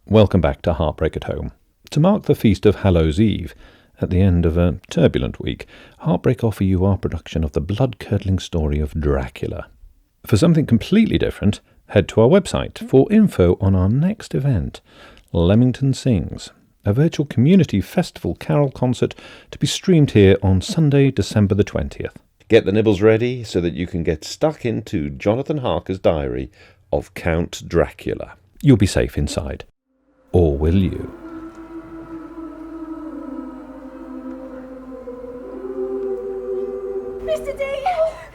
Welcome back to Heartbreak at Home. To mark the feast of Hallows Eve, at the end of a turbulent week, Heartbreak offer you our production of the blood-curdling story of Dracula. For something completely different, head to our website for info on our next event, Leamington Sings, a virtual community festival carol concert to be streamed here on Sunday, December the 20th. Get the nibbles ready so that you can get stuck into Jonathan Harker's diary of Count Dracula. You'll be safe inside. Or will you? Mr. D,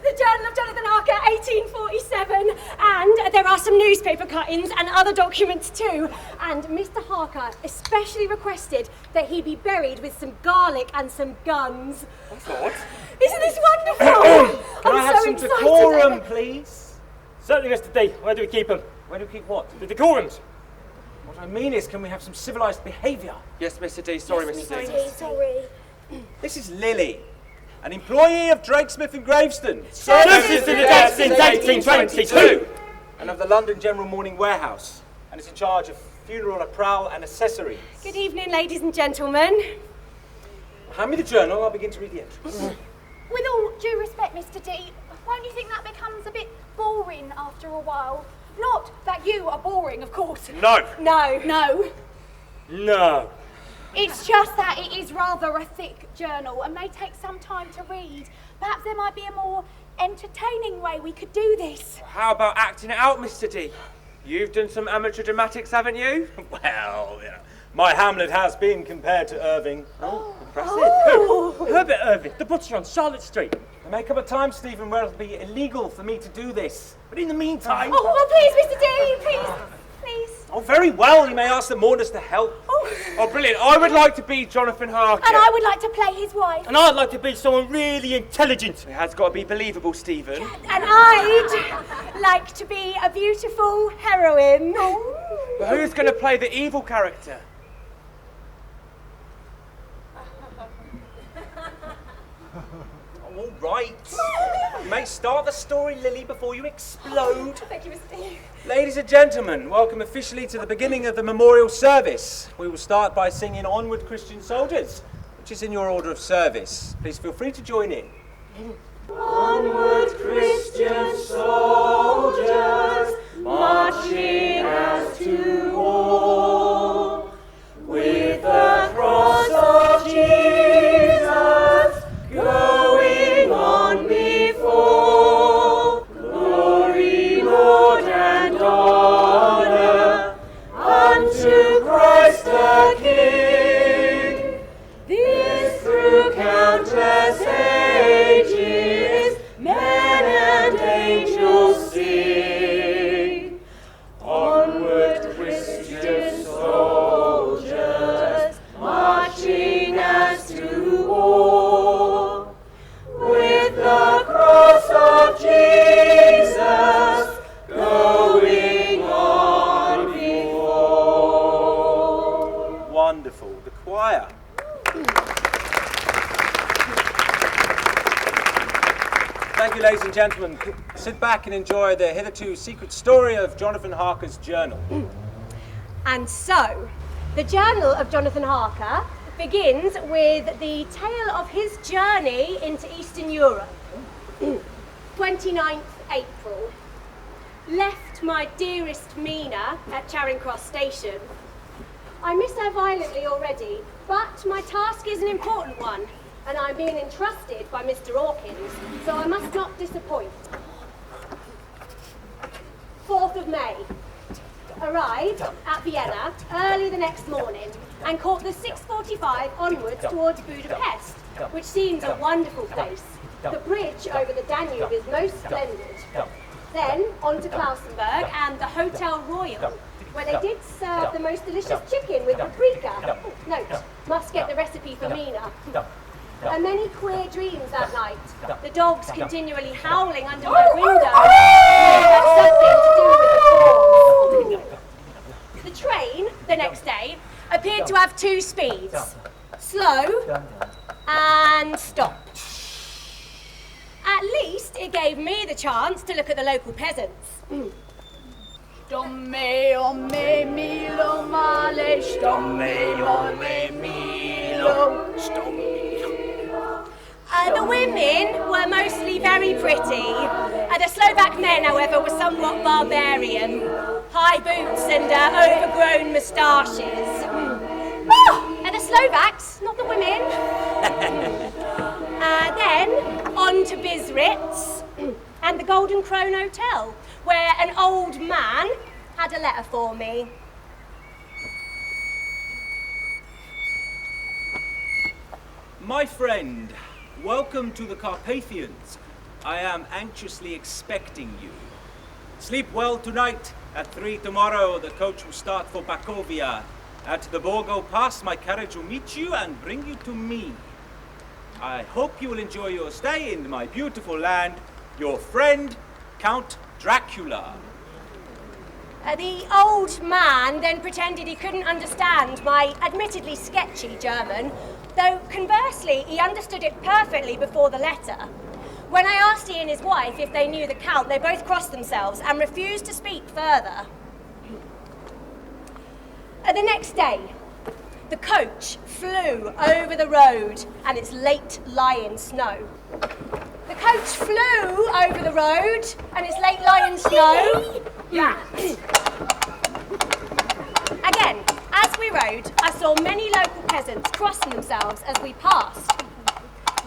the Journal of Jonathan Harker, 1847, and there are some newspaper cuttings and other documents too. And Mr. Harker especially requested that he be buried with some garlic and some guns. What? Isn't this wonderful? Can I have some decorum, please? Certainly, Mr. D. Where do we keep them? Where do we keep what? The decorums. What I mean is, can we have some civilised behaviour? Yes, Mr. D. Sorry, Mr. D. Sorry. This is Lily, an employee of Drake Smith and Graveston. Services to the dead since 1822. And of the London General Mourning Warehouse. And is in charge of funeral apparel and accessories. Good evening, ladies and gentlemen. Hand me the journal, I'll begin to read the entries. With all due respect, Mr. D, won't you think that becomes a bit boring after a while? Not that you are boring, of course. No. No. No. It's just that it is rather a thick journal and may take some time to read. Perhaps there might be a more entertaining way we could do this. How about acting it out, Mr. D? You've done some amateur dramatics, haven't you? Well, yeah. My Hamlet has been compared to Irving. Oh, impressive. Who? Herbert Irving, the butcher on Charlotte Street. There may come a time, Stephen, where it'll be illegal for me to do this. But in the meantime... Oh, please, Mr. D, please. Oh, very well. You may ask the mourners to help. Oh, brilliant. I would like to be Jonathan Harker. And I would like to play his wife. And I'd like to be someone really intelligent. It has got to be believable, Stephen. And I'd like to be a beautiful heroine. But who's going to play the evil character? All right. You may start the story, Lily, before you explode. Thank you, Mr. D. Ladies and gentlemen, welcome officially to the beginning of the memorial service. We will start by singing Onward Christian Soldiers, which is in your order of service. Please feel free to join in. Onward, Christian soldiers, marching as to war, with the cross of Jesus going on before. Glory, Lord, and honor unto Christ the King. This through countless ages, men and angels sing. Onward, Christian soldiers, marching as to war, with the cross of Jesus going on before. Wonderful. The choir. Thank you, ladies and gentlemen. Sit back and enjoy the hitherto secret story of Jonathan Harker's journal. And so, the Journal of Jonathan Harker begins with the tale of his journey into Eastern Europe. 29th April. Left my dearest Mina at Charing Cross Station. I miss her violently already, but my task is an important one, and I'm being entrusted by Mr. Hawkins, so I must not disappoint. 4th of May. Arrived at Vienna early the next morning and caught the 6:45 onwards towards Budapest, which seems a wonderful place. The bridge over the Danube is most splendid. Then on to Klausenberg and the Hotel Royal, where they did serve the most delicious chicken with paprika. Note, must get the recipe for Mina. And many queer dreams that night. The dogs continually howling under my window. Had something to do with the falls. The train, the next day, appeared to have 2 speeds. Slow and stop. At least it gave me the chance to look at the local peasants. Domme, omme, milo, male, stomme, me, milo, the women were mostly very pretty. The Slovak men, however, were somewhat barbarian. High boots and overgrown moustaches. And the Slovaks, not the women. Then on to Biarritz and the Golden Crown Hotel, where an old man had a letter for me. My friend, welcome to the Carpathians. I am anxiously expecting you. Sleep well tonight. At 3 tomorrow, the coach will start for Bakovia. At the Borgo Pass, my carriage will meet you and bring you to me. I hope you will enjoy your stay in my beautiful land. Your friend, Count Dracula. The old man then pretended he couldn't understand my admittedly sketchy German, though conversely he understood it perfectly before the letter. When I asked he and his wife if they knew the Count, they both crossed themselves and refused to speak further. The next day, the coach flew over the road and its late lying snow. The coach flew over the road and its late lying snow. Again, as we rode, I saw many local peasants crossing themselves as we passed.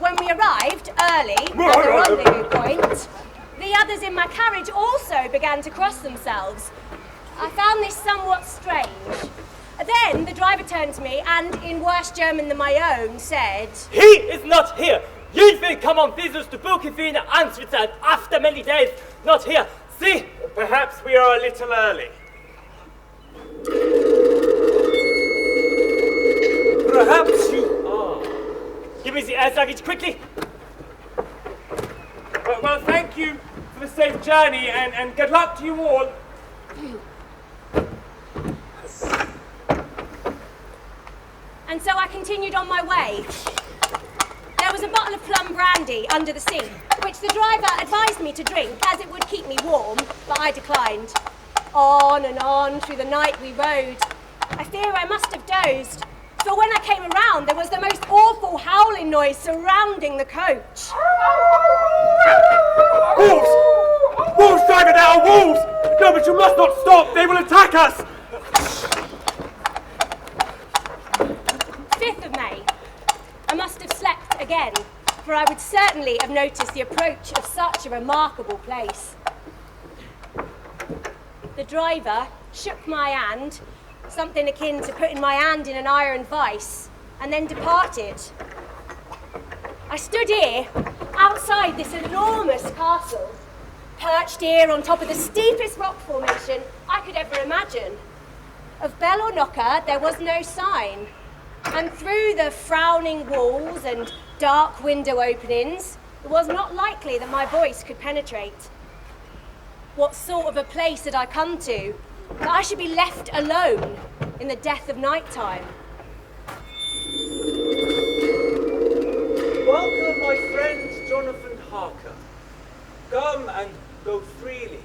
When we arrived early at the rendezvous point, the others in my carriage also began to cross themselves. I found this somewhat strange. Then the driver turned to me and, in worse German than my own, said, He is not here. You will come on business to Bukovina and Switzerland after many days. Not here. See, perhaps we are a little early. Perhaps you are. Give me the air luggage quickly. Well, thank you for the safe journey and good luck to you all. And so I continued on my way. There was a bottle of plum brandy under the seat, which the driver advised me to drink as it would keep me warm, but I declined. On and on through the night we rode. I fear I must have dozed, for when I came around there was the most awful howling noise surrounding the coach. Wolves! Wolves, driver, there are wolves! No, but you must not stop, they will attack us! 5th of May. I must have slept again, for I would certainly have noticed the approach of such a remarkable place. The driver shook my hand, something akin to putting my hand in an iron vice, and then departed. I stood here, outside this enormous castle, perched here on top of the steepest rock formation I could ever imagine. Of bell or knocker, there was no sign. And through the frowning walls and dark window openings, it was not likely that my voice could penetrate. What sort of a place had I come to, that I should be left alone in the death of night time? Welcome, my friend Jonathan Harker. Come and go freely,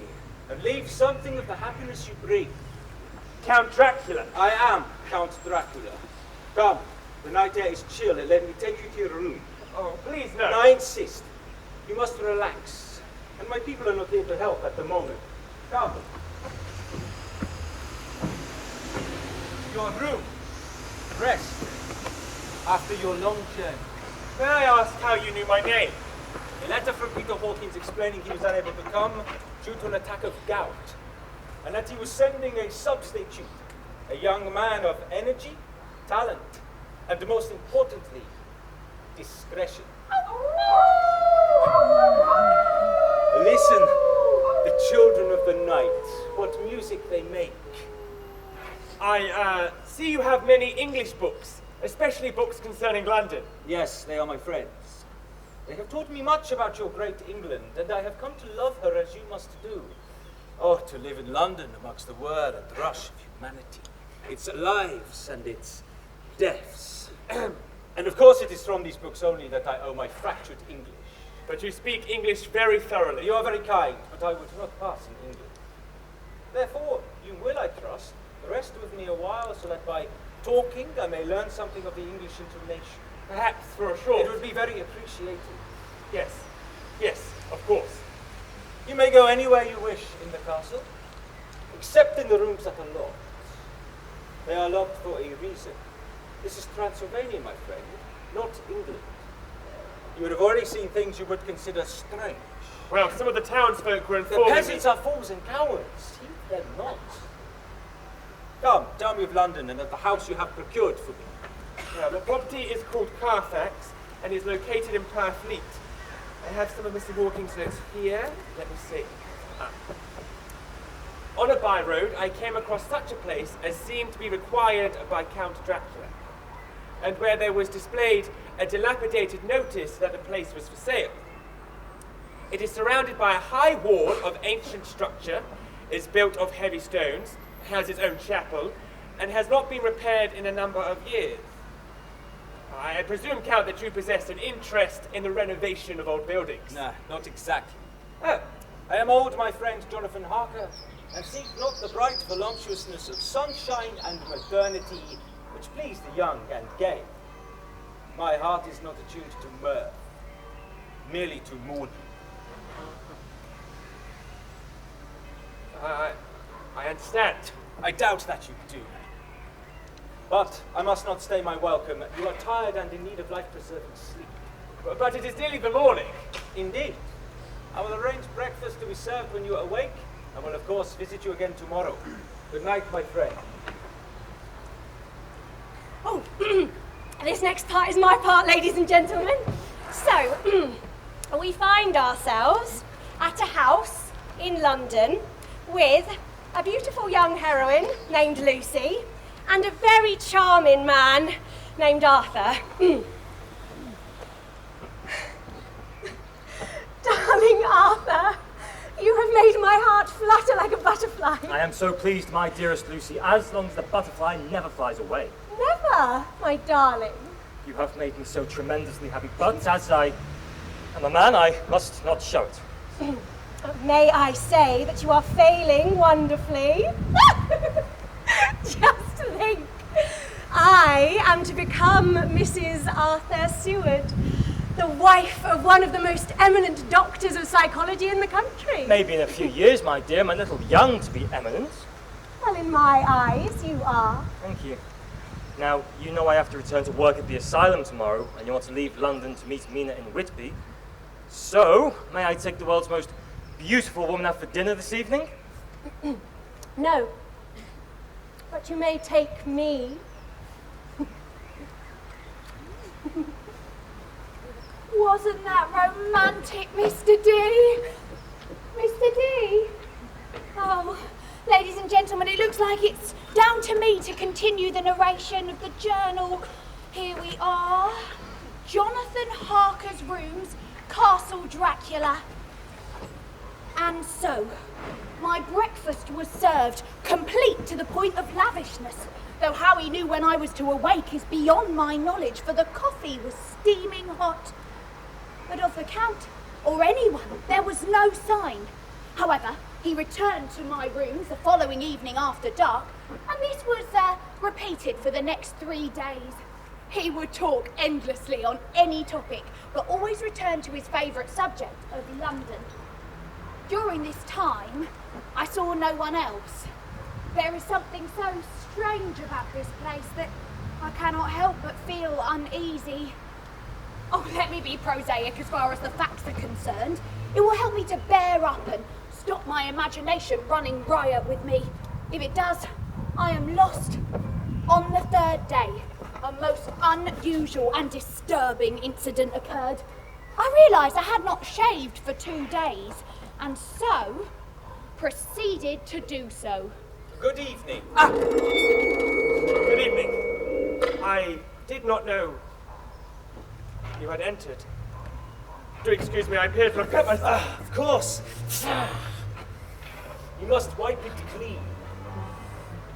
and leave something of the happiness you bring. Count Dracula. I am Count Dracula. Come, the night air is chill, and let me take you to your room. Oh, please And no. I insist, you must relax, and my people are not here to help at the moment. Come. Your room. Rest. After your long journey. May I ask how you knew my name? A letter from Peter Hawkins explaining he was unable to come due to an attack of gout, and that he was sending a substitute, a young man of energy, talent, and most importantly, discretion. Listen, the children of the night, what music they make. I see you have many English books, especially books concerning London. Yes, they are my friends. They have taught me much about your great England, and I have come to love her as you must do. Oh, to live in London amongst the whir and rush of humanity, its lives and its deaths. And of course it is from these books only that I owe my fractured English. But you speak English very thoroughly. You are very kind, but I would not pass in England. Therefore, you will, I trust, Rest with me a while so that by talking I may learn something of the English intonation. Perhaps for a short. It would be very appreciated. Yes. Yes, of course. You may go anywhere you wish in the castle, except in the rooms that are locked. They are locked for a reason. This is Transylvania, my friend, not England. You would have already seen things you would consider strange. Well, some of the townsfolk were The informing peasants me. are fools and cowards. Heed them not. Come, tell me of London and of the house you have procured for me. Well, the property is called Carfax and is located in Purfleet. I have some of Mr. Walking's notes here. Let me see. On a by-road, I came across such a place as seemed to be required by Count Dracula, and where there was displayed a dilapidated notice that the place was for sale. It is surrounded by a high wall of ancient structure, is built of heavy stones, has its own chapel, and has not been repaired in a number of years. I presume, Count, that you possess an interest in the renovation of old buildings. Nah, not exactly. I am old, my friend Jonathan Harker, and seek not the bright voluptuousness of sunshine and modernity which please the young and gay. My heart is not attuned to mirth, merely to mourning. I understand. I doubt that you do. But I must not stay my welcome. You are tired and in need of life-preserving sleep. But it is nearly the morning. Indeed. I will arrange breakfast to be served when you are awake, and will of course visit you again tomorrow. Good night, my friend. Oh, this next part is my part, ladies and gentlemen. So, we find ourselves at a house in London with a beautiful young heroine named Lucy and a very charming man named Arthur. Darling Arthur, you have made my heart flutter like a butterfly. I am so pleased, my dearest Lucy, as long as the butterfly never flies away. Never, my darling. You have made me so tremendously happy, but as I am a man, I must not show it. May I say that you are failing wonderfully? Just think, I am to become Mrs. Arthur Seward, the wife of one of the most eminent doctors of psychology in the country. Maybe in a few years, my dear, I'm a little young to be eminent. Well, in my eyes, you are. Thank you. Now, you know I have to return to work at the asylum tomorrow, and you want to leave London to meet Mina in Whitby. So, may I take the world's most beautiful woman out for dinner this evening? No, but you may take me. Wasn't that romantic, Mr. D? Mr. D? Oh, ladies and gentlemen, it looks like it's down to me to continue the narration of the journal. Here we are. Jonathan Harker's rooms, Castle Dracula. And so, my breakfast was served, complete to the point of lavishness, though how he knew when I was to awake is beyond my knowledge, for the coffee was steaming hot. But of the Count, or anyone, there was no sign. However, he returned to my rooms the following evening after dark, and this was repeated for the next 3 days. He would talk endlessly on any topic, but always returned to his favourite subject of London. During this time, I saw no one else. There is something so strange about this place that I cannot help but feel uneasy. Oh, let me be prosaic as far as the facts are concerned. It will help me to bear up and stop my imagination running riot with me. If it does, I am lost. On the 3rd day, a most unusual and disturbing incident occurred. I realised I had not shaved for 2 days, and so proceeded to do so. Good evening. Good evening. I did not know you had entered. Do excuse me, I appear to have cut myself. Of course. You must wipe it clean.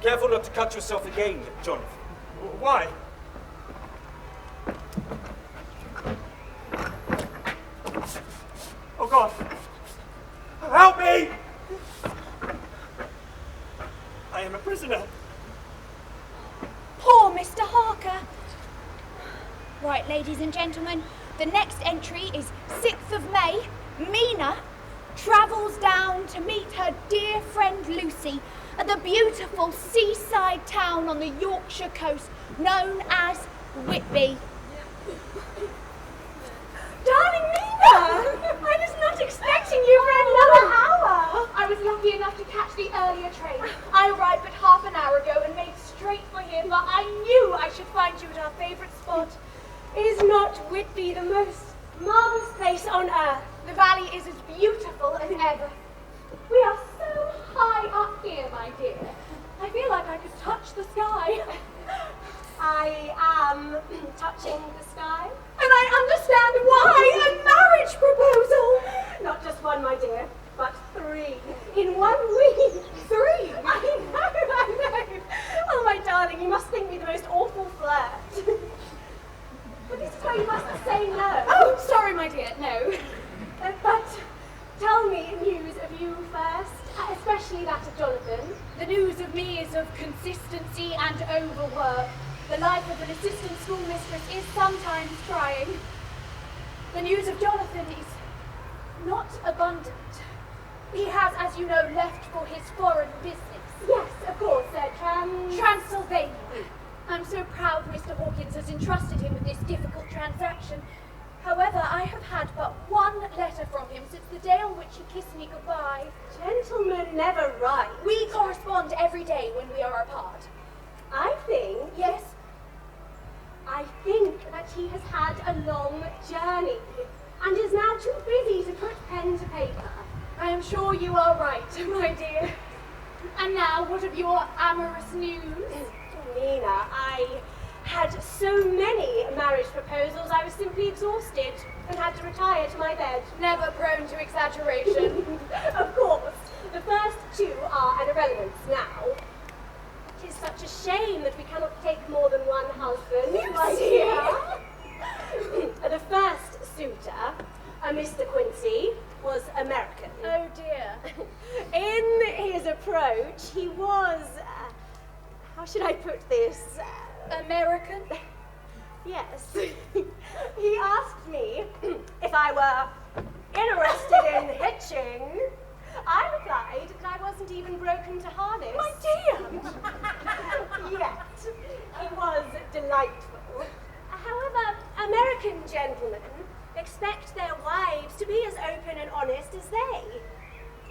Be careful not to cut yourself again, Jonathan. Why? Oh God! Help me! I am a prisoner. Mr. Harker. Right, ladies and gentlemen, the next entry is 6th of May. Mina travels down to meet her dear friend Lucy at the beautiful seaside town on the Yorkshire coast known as Whitby. Darling Mina! I was not expecting you for another hour! I was lucky enough to catch the earlier train. I arrived but half an hour ago and made straight for here, but I knew I should find you at our favourite spot. Is not Whitby the most marvellous place on earth? The valley is as beautiful as ever. We are so high up here, my dear. I feel like I could touch the sky. I am touching the sky. And I understand why a marriage proposal. Not just one, my dear, but 3 in 1 week. 3? I know. Oh, my darling, you must think me the most awful flirt. But this is why you mustn't say no. Oh, sorry, my dear, no. But tell me news of you first, especially that of Jonathan. The news of me is of consistency and overwork. The life of an assistant schoolmistress is sometimes trying. The news of Jonathan is not abundant. He has, as you know, left for his foreign business. Yes, of course, Transylvania. I'm so proud Mr. Hawkins has entrusted him with this difficult transaction. However, I have had but one letter from him since the day on which he kissed me goodbye. Gentlemen never write. We correspond every day when we are apart. I think that he has had a long journey and is now too busy to put pen to paper. I am sure you are right, my dear. And now, what of your amorous news? Mina, I had so many marriage proposals I was simply exhausted and had to retire to my bed. Never prone to exaggeration. Of course, the first 2 are an irrelevance now. It is such a shame that we cannot take more than one husband, my dear. The first suitor, a Mr. Quincy, was American. Oh dear. In his approach, he was, how should I put this? American? Yes. He asked me if I were interested in hitching. I replied that I wasn't even broken to harness. My dear! Yet, he was delightful. However, American gentlemen expect their wives to be as open and honest as they.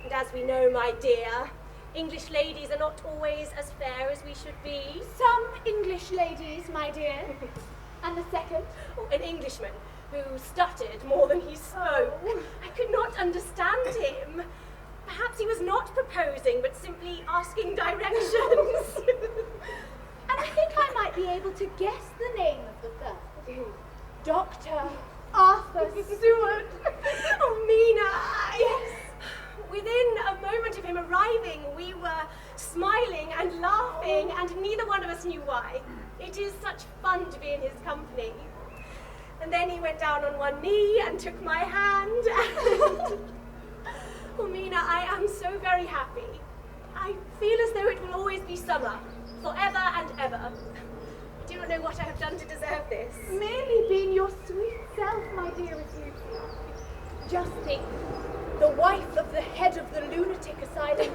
And as we know, my dear, English ladies are not always as fair as we should be. Some English ladies, my dear. And the second? Oh, an Englishman who stuttered more than he spoke. I could not understand him. Perhaps he was not proposing, but simply asking directions. And I think I might be able to guess the name of the third. Dr. Arthur Seward. Oh, Mina, yes. Within a moment of him arriving, we were smiling and laughing, and neither one of us knew why. It is such fun to be in his company. And then he went down on one knee and took my hand. Oh, Mina, I am so very happy. I feel as though it will always be summer, forever and ever. I do not know what I have done to deserve this. Merely being your sweet self, my dearest Lucy. Just think, the wife of the head of the lunatic asylum.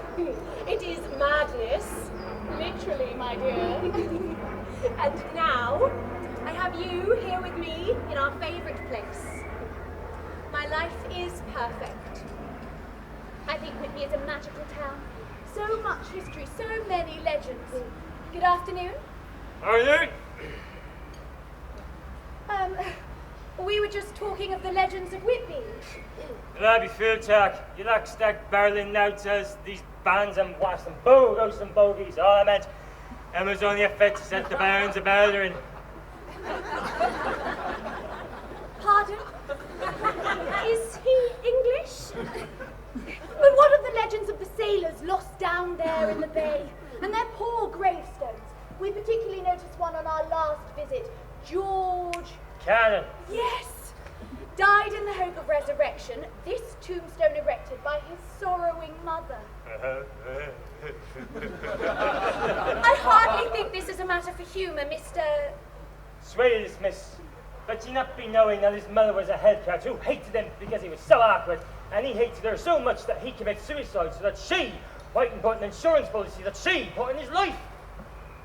It is madness. Literally, my dear. And now, I have you here with me in our favourite place. My life is perfect. I think Whitby is a magical town. So much history, so many legends. Good afternoon. How are you? We were just talking of the legends of Whitby. That'd be fair talk. You like stack barreling notes, these bands and waffs and bogos and bogies. All I meant, Emma's only a fit to set the barons of Eldering. Pardon? Is he English? But what of the legends of the sailors lost down there in the bay? And their poor gravestones? We particularly noticed one on our last visit. George... Cannon. Yes! Died in the hope of resurrection, this tombstone erected by his sorrowing mother. I hardly think this is a matter for humour, Mr. Swills, miss. But you not be knowing that his mother was a hellcat who hated him because he was so awkward, and he hated her so much that he committed suicide so that she mightn't put an insurance policy that she put in his life.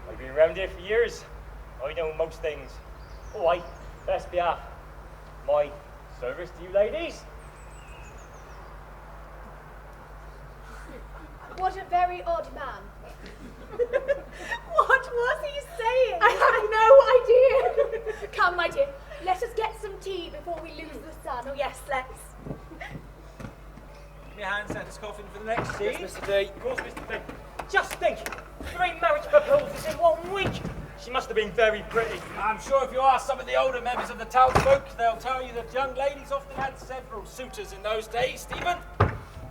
I've been around here for years. I know most things. Oh, I best be off. My service to you ladies. What a very odd man. What was he saying? I have no idea. Come, my dear, let us get some tea before we lose the sun. Oh, yes, let's. Give me a hand coffin for the next tea. Yes, Mr. D. Of course, Mr. D. Just think, 3 marriage proposals in 1 week. She must have been very pretty. I'm sure if you ask some of the older members of the townsfolk, they'll tell you that young ladies often had several suitors in those days, Stephen.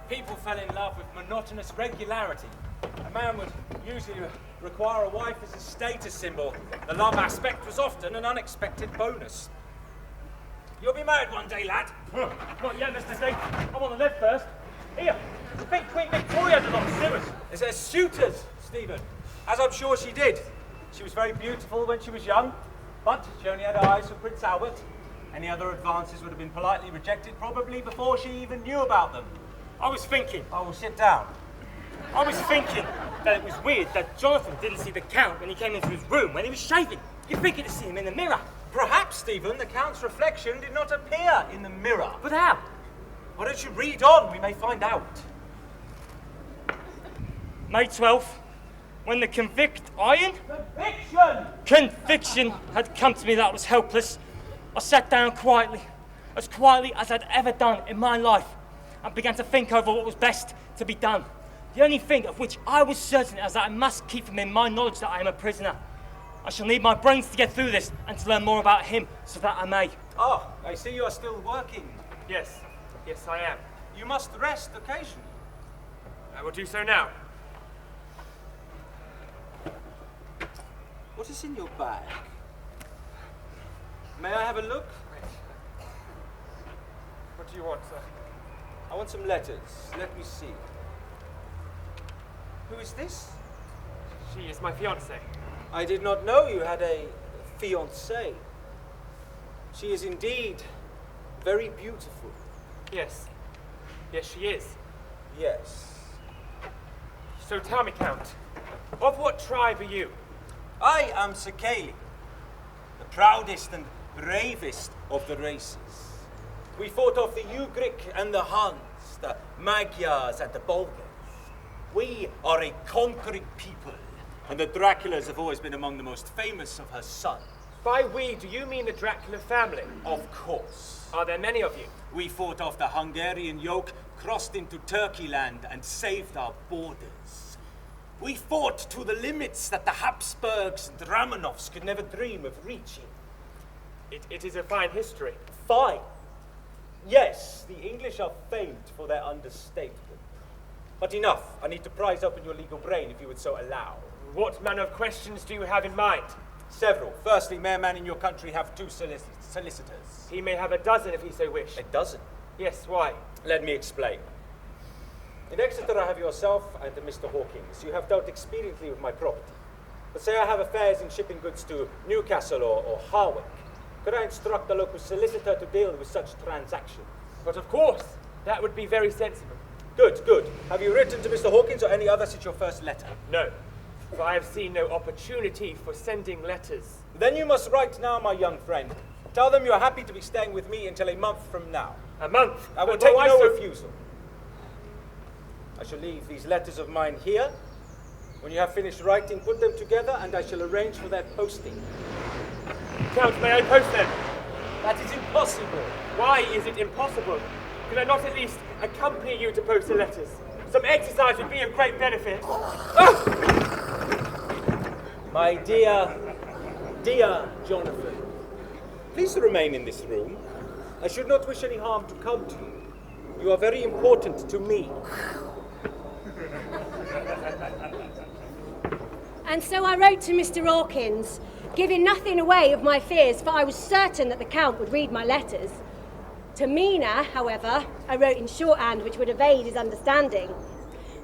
People fell in love with monotonous regularity. A man would usually require a wife as a status symbol. The love aspect was often an unexpected bonus. You'll be married one day, lad. Not yet, Mr. D. I want to live first. Here, the big Queen Victoria did not sue us. Is there suitors, Stephen? As I'm sure she did. She was very beautiful when she was young, but she only had eyes for Prince Albert. Any other advances would have been politely rejected, probably before she even knew about them. I was thinking. I will sit down. I was thinking that it was weird that Jonathan didn't see the Count when he came into his room when he was shaving. You're thinking to see him in the mirror. Perhaps, Stephen, the Count's reflection did not appear in the mirror. But how? Why don't you read on? We may find out. May 12th, when the conviction had come to me that I was helpless, I sat down quietly as I'd ever done in my life, and began to think over what was best to be done. The only thing of which I was certain is that I must keep from him my knowledge that I am a prisoner. I shall need my brains to get through this and to learn more about him, so that I may. Oh, I see you are still working. Yes, I am. You must rest occasionally. I will do so now. What is in your bag? May I have a look? What do you want, sir? I want some letters. Let me see. Who is this? She is my fiancée. I did not know you had a fiancée. She is indeed very beautiful. Yes, she is. Yes. So tell me, Count, of what tribe are you? I am Sakeli, the proudest and bravest of the races. We fought off the Ugric and the Huns, the Magyars and the Bulgars. We are a conquering people, and the Draculas have always been among the most famous of her sons. By we, do you mean the Dracula family? Of course. Are there many of you? We fought off the Hungarian yoke, crossed into Turkey land, and saved our borders. We fought to the limits that the Habsburgs and Romanovs could never dream of reaching. It is a fine history. Fine. Yes, the English are famed for their understatement. But enough. I need to prise open your legal brain, if you would so allow. What manner of questions do you have in mind? Several. Firstly, may a man in your country have 2 solicitors? He may have a dozen if he so wish. A dozen? Yes, why? Let me explain. In Exeter, I have yourself and Mr. Hawkins. You have dealt expediently with my property. But say I have affairs in shipping goods to Newcastle or Harwick. Could I instruct the local solicitor to deal with such transactions? But of course, that would be very sensible. Good, good. Have you written to Mr. Hawkins or any other since your first letter? No, for I have seen no opportunity for sending letters. Then you must write now, my young friend. Tell them you are happy to be staying with me until a month from now. A month? I will take no refusal. I shall leave these letters of mine here. When you have finished writing, put them together and I shall arrange for their posting. Count, may I post them? That is impossible. Why is it impossible? Could I not at least accompany you to post the letters? Some exercise would be of great benefit. My dear Jonathan, please remain in this room. I should not wish any harm to come to you. You are very important to me. And so I wrote to Mr. Hawkins, giving nothing away of my fears, for I was certain that the Count would read my letters. To Mina, however, I wrote in shorthand which would evade his understanding.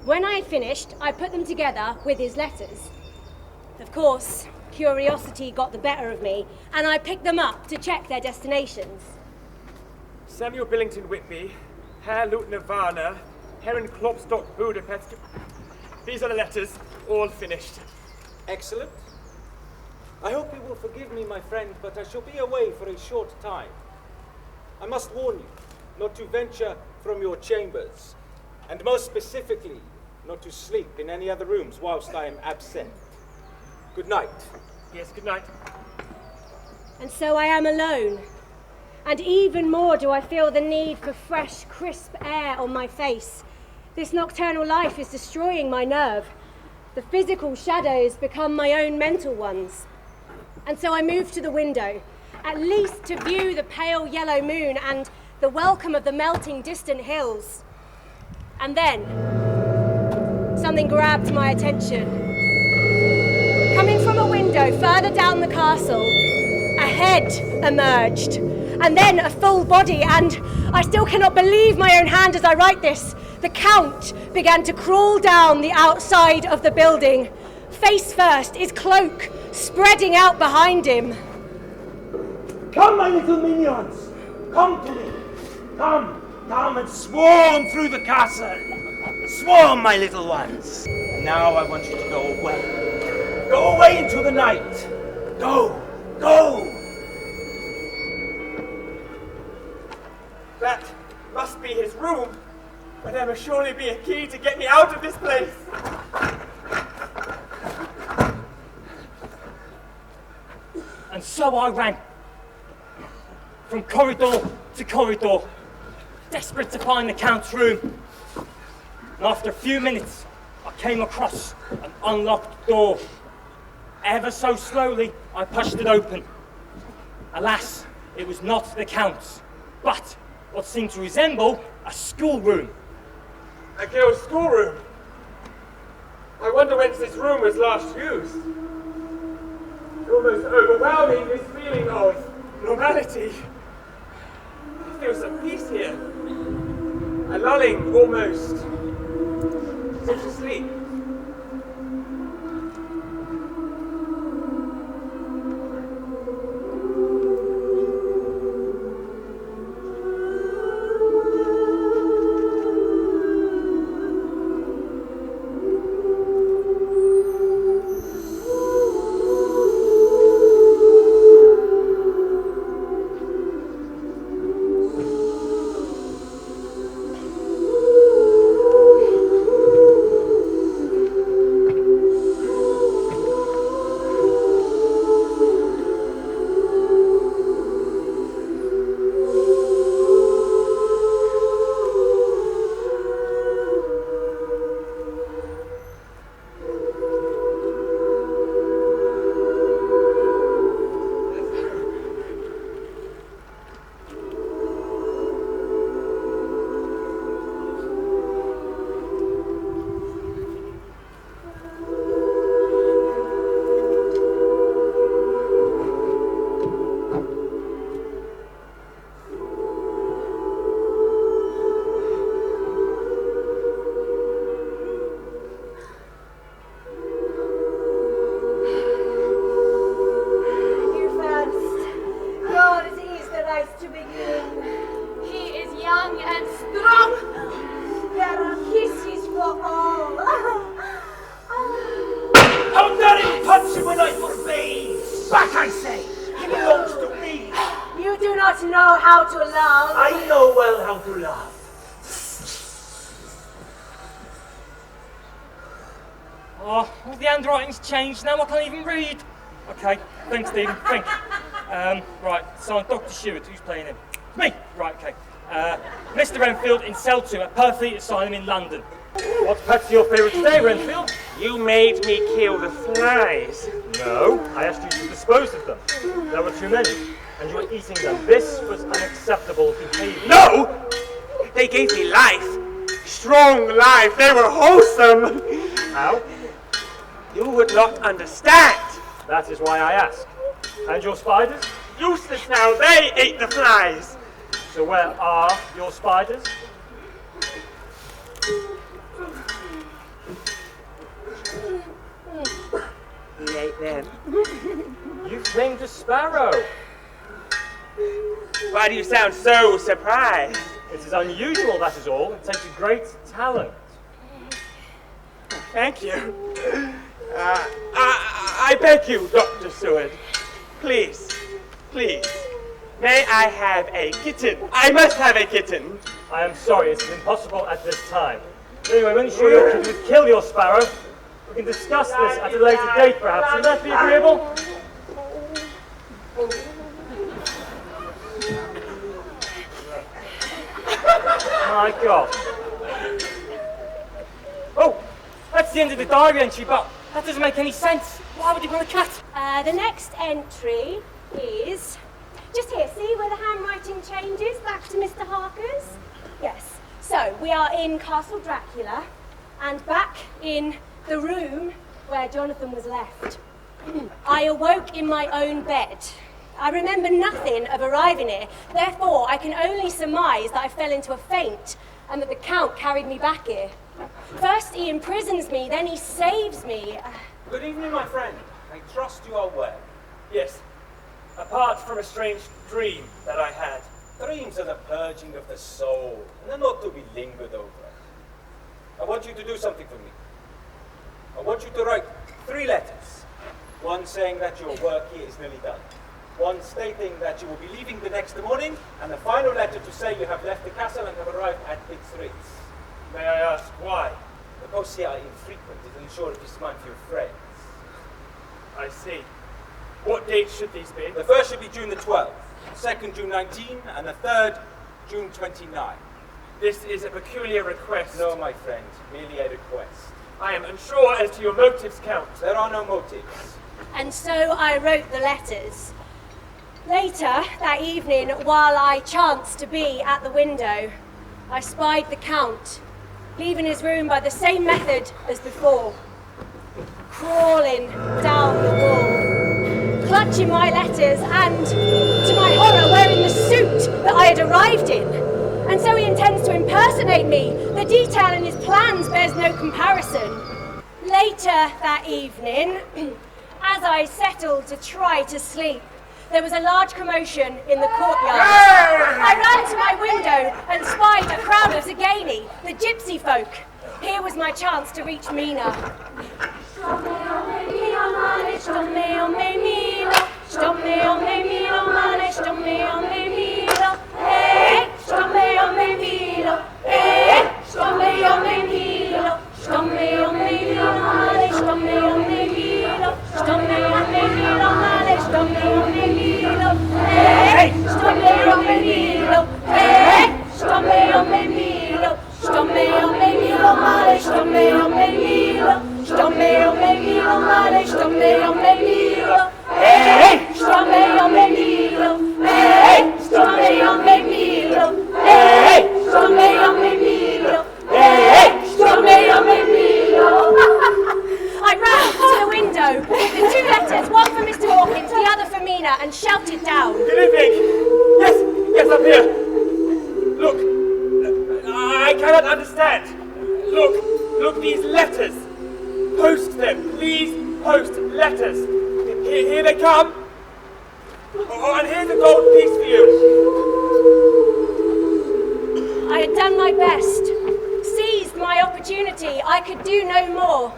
When I had finished, I put them together with his letters. Of course, curiosity got the better of me, and I picked them up to check their destinations. Samuel Billington Whitby, Herr Lieutenant Varner, Herren Klopstock Budapest. These are the letters, all finished. Excellent. I hope you will forgive me, my friend, but I shall be away for a short time. I must warn you not to venture from your chambers, and most specifically, not to sleep in any other rooms whilst I am absent. Good night. Yes, good night. And so I am alone. And even more do I feel the need for fresh, crisp air on my face. This nocturnal life is destroying my nerve. The physical shadows become my own mental ones. And so I move to the window, at least to view the pale yellow moon and the welcome of the melting distant hills. And then, something grabbed my attention. Coming from a window further down the castle, a head emerged, and then a full body, and I still cannot believe my own hand as I write this. The Count began to crawl down the outside of the building, face first, his cloak spreading out behind him. Come, my little minions! Come to me! Come and swarm through the castle! Swarm, my little ones! And now I want you to go away. Go away into the night! Go! That must be his room, but there must surely be a key to get me out of this place. And so I ran, from corridor to corridor, desperate to find the Count's room. And after a few minutes, I came across an unlocked door. Ever so slowly, I pushed it open. Alas, it was not the Count's, but what seemed to resemble a schoolroom. A girl's schoolroom. I wonder whence this room was last used. Almost overwhelming, this feeling of normality. I feel some peace here. A lulling, almost, such a sleep. Oh, all the handwriting's changed now, I can't even read. Okay, thanks, Stephen, think. Right, so I'm Dr. Stewart, who's playing him? Me! Right, okay. Mr. Renfield in cell 2 at Purfleet Asylum in London. What's perhaps your favourite today, Renfield? You made me kill the flies. No, I asked you to dispose of them. There were too many, and you were eating them. This was unacceptable behaviour. No! They gave me life. Strong life. They were wholesome. How? You would not understand. That is why I ask. And your spiders? Useless now. They ate the flies. So where are your spiders? he ate them. You've claimed a sparrow. Why do you sound so surprised? It is unusual, that is all. It takes a great talent. Thank you. I beg you, Dr. Seward. Please, may I have a kitten? I must have a kitten. I am sorry, it's impossible at this time. Anyway, when sure your kid would kill your sparrow, we can discuss this at a later date, perhaps. Would that be agreeable? My God. Oh, that's the end of the diary entry, but that doesn't make any sense. Why would you want a cat? The next entry is just here. See where the handwriting changes back to Mr. Harker's? Yes. So we are in Castle Dracula and back in the room where Jonathan was left. I awoke in my own bed. I remember nothing of arriving here. Therefore, I can only surmise that I fell into a faint and that the Count carried me back here. First he imprisons me, then he saves me. Good evening, my friend. I trust you are well. Yes. Apart from a strange dream that I had. Dreams are the purging of the soul, and they're not to be lingered over. I want you to do something for me. I want you to write 3 letters. One saying that your work here is nearly done. One stating that you will be leaving the next morning, and the final letter to say you have left the castle and have arrived at its Ritz. May I ask why? The posts here are infrequent. It will ensure a peace of mind for your friends. I see. What dates should these be? The first should be June the 12th, second June 19, and the third June 29. This is a peculiar request. No, my friend, merely a request. I am unsure as to your motives, Count. There are no motives. And so I wrote the letters. Later that evening, while I chanced to be at the window, I spied the Count, leaving his room by the same method as before, crawling down the wall, clutching my letters and, to my horror, wearing the suit that I had arrived in. And so he intends to impersonate me. The detail in his plans bears no comparison. Later that evening, as I settled to try to sleep, there was a large commotion in the courtyard. I ran to my window and spied a crowd of Zagani, the gypsy folk. Here was my chance to reach Mina. I ran to the window with the 2 letters, one for Mr. Hawkins, the other for Mina, and shouted down. Good evening. Yes, I'm here. Look, I cannot understand. Look, these letters. Post them, please post letters. Here they come. Oh, and here's a gold piece for you. I had done my best, seized my opportunity. I could do no more.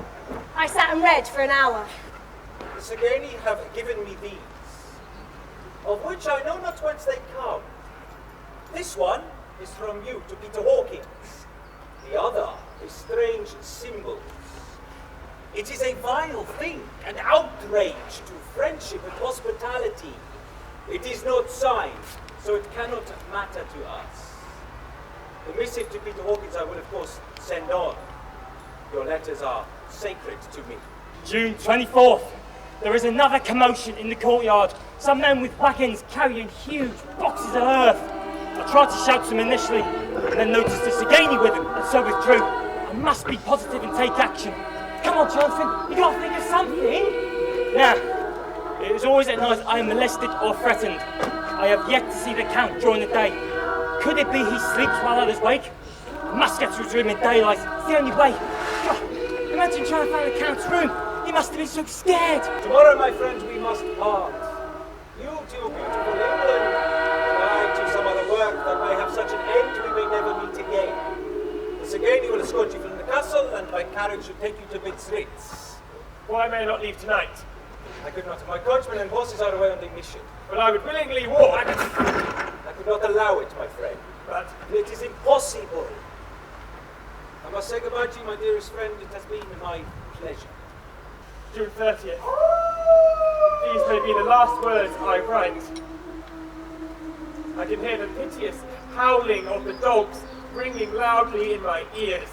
I sat and read for an hour. The Zagani have given me these, of which I know not whence they come. This one is from you to Peter Hawkins. The other is strange symbols. It is a vile thing, an outrage to friendship and hospitality. It is not signed, so it cannot matter to us. The missive to Peter Hawkins I will of course send on. Your letters are sacred to me. June 24th. There is another commotion in the courtyard. Some men with wagons carrying huge boxes of earth. I tried to shout to them initially, and then noticed a Zagani with them, and so withdrew. I must be positive and take action. Come on, Jonathan, you gotta think of something. Now, it is always at night I am molested or threatened. I have yet to see the Count during the day. Could it be he sleeps while others wake? I must get through to him in daylight. It's the only way. God, imagine trying to find the Count's room. You must have been so scared. Tomorrow, my friends, we must part. You to beautiful England, and I to some other work that may have such an end we may never meet again. Once again, he will escort you from the castle, and my carriage should take you to mid streets. Why may I not leave tonight? I could not. My coachman and horses are away on their mission. But I would willingly walk. I could not allow it, my friend. But it is impossible. I must say goodbye to you, my dearest friend. It has been my pleasure. June 30th. These may be the last words I write. I can hear the piteous howling of the dogs ringing loudly in my ears.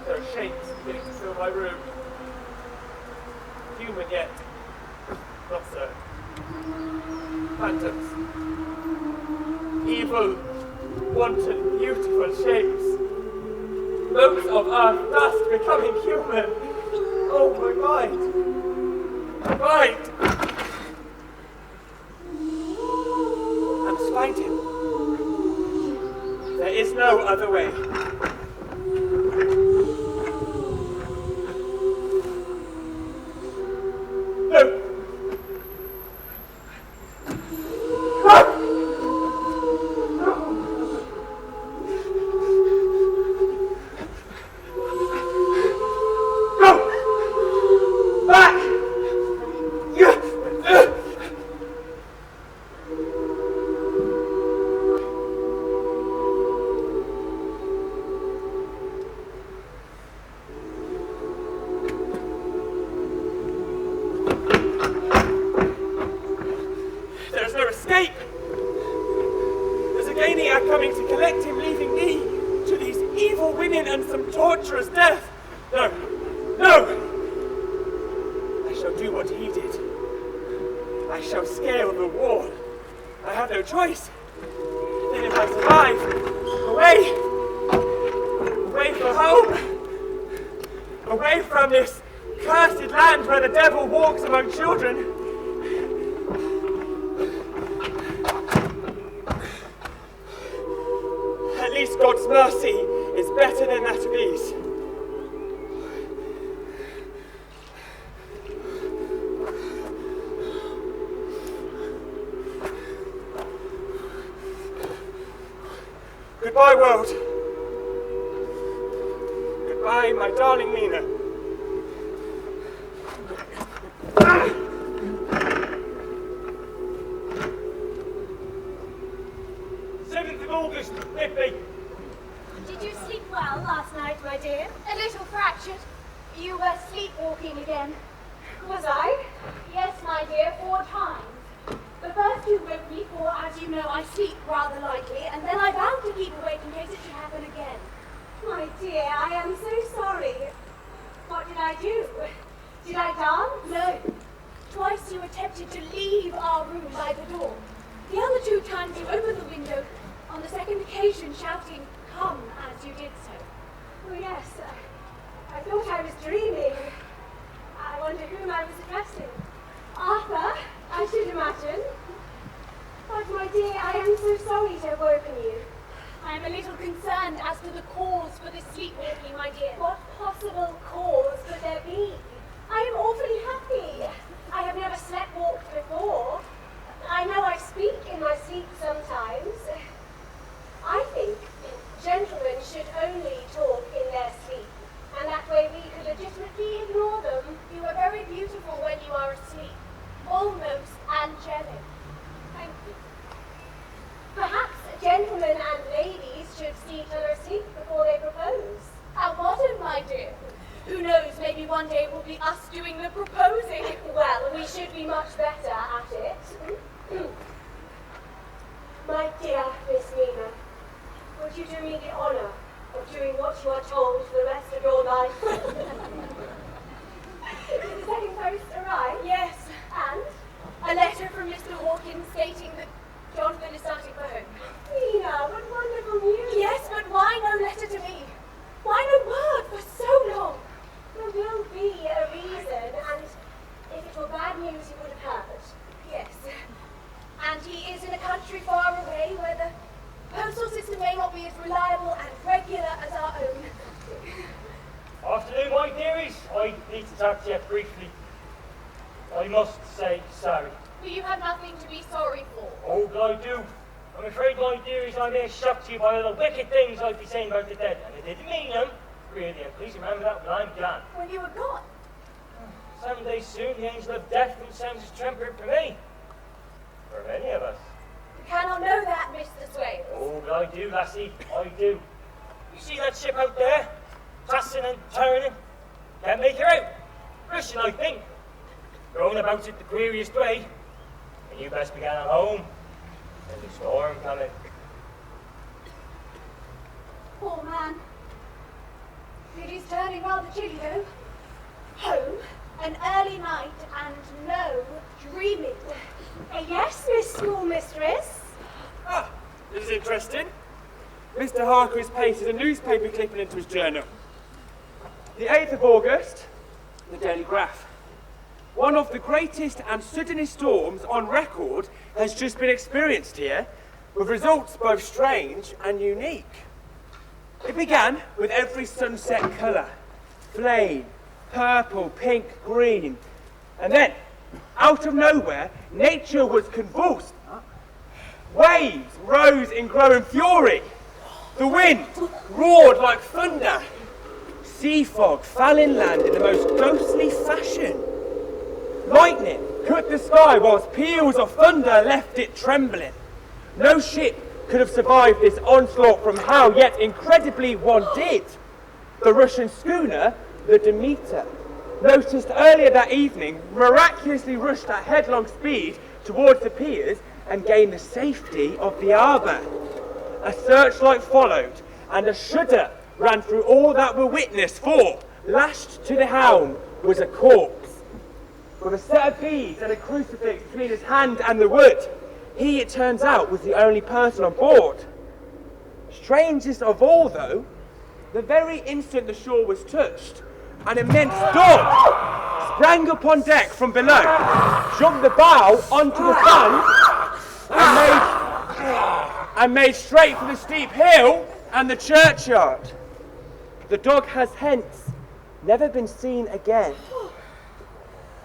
There are shapes beginning to fill my room. Human yet not so. Phantoms. Evil, wanton, beautiful shapes. Motes of earth dust becoming human. Oh, my mind. My mind. I must find him. There is no other way. No! Goodbye, world. Goodbye, my darling Nina. 7th of August, Whitby. Did you sleep well last night, my dear? A little fractured. You were sleepwalking again. Was I? Yes, my dear, 4 times. The first 2 woke me, for, as you know, I sleep rather lightly, and then I vowed to keep awake in case it should happen again. My dear, I am so sorry. What did I do? Did I dance? No. Twice you attempted to leave our room by the door. The other 2 times you opened the window, on the second occasion shouting, "Come," as you did so. Oh, yes. I thought I was dreaming. I wonder whom I was addressing. Arthur, I should imagine. But, my dear, I am so sorry to have woken you. I am a little concerned as to the cause for this sleepwalking, my dear. What possible cause could there be? I am awfully happy. I have never slept-walked before. I know I speak in my sleep sometimes. I think gentlemen should only talk in their sleep, and that way we could legitimately ignore them. You are very beautiful when you are asleep. Almost angelic. Thank you. Perhaps gentlemen and ladies should see each other asleep before they propose. How modern, my dear. Who knows, maybe one day it will be us doing the proposing. Well, we should be much better at it. My dear Miss Nina, would you do me the honour of doing what you are told for the rest of your life? Did the second post arrive? Yes. And? A letter from Mr. Hawkins stating that Jonathan is starting for home. Nina, what wonderful news! Yes, but why no letter to me? Why no word for so long? There will be a reason, and if it were bad news, you would have heard. Yes. And he is in a country far away where the postal system may not be as reliable and regular as our own. Afternoon. afternoon, my dearies. I need to talk to you briefly. I must say sorry. But you have nothing to be sorry for. Oh, but I do. I'm afraid, my dearies, I may have shocked you by all the wicked things I'd be saying about the dead, and I didn't mean them, really, and please remember that when I'm gone. When you were gone. 7 days soon, the angel of death will sound his trumpet for me. For many of us. You cannot know that, Mr. Swales. Oh, but I do, lassie, I do. You see that ship out there? Tossing and turning? Can't make her out. Russian, I think. Going about it the queeriest way. And you best be getting home. There's a storm coming. Poor man. It is turning rather chilly though. Home, an early night, and no dreaming. Yes, Miss Schoolmistress. Ah, this is interesting. Mr. Harker has pasted a newspaper clipping into his journal. The 8th of August, the Daily Graph. One of the greatest and suddenest storms on record has just been experienced here, with results both strange and unique. It began with every sunset colour, flame, purple, pink, green, and then, out of nowhere, nature was convulsed. Waves rose in growing fury. The wind roared like thunder. Sea fog fell inland in the most ghostly fashion. Lightning cut the sky whilst peals of thunder left it trembling. No ship could have survived this onslaught from hell, yet incredibly one did. The Russian schooner, the Demeter, noticed earlier that evening, miraculously rushed at headlong speed towards the piers and gained the safety of the harbour. A searchlight followed, and a shudder ran through all that were witness, for, lashed to the helm, was a corpse. With a set of beads and a crucifix between his hand and the wood, he, it turns out, was the only person on board. Strangest of all, though, the very instant the shore was touched, an immense dog sprang up on deck from below, jumped the bow onto the sand, and made straight for the steep hill and the churchyard. The dog has hence never been seen again.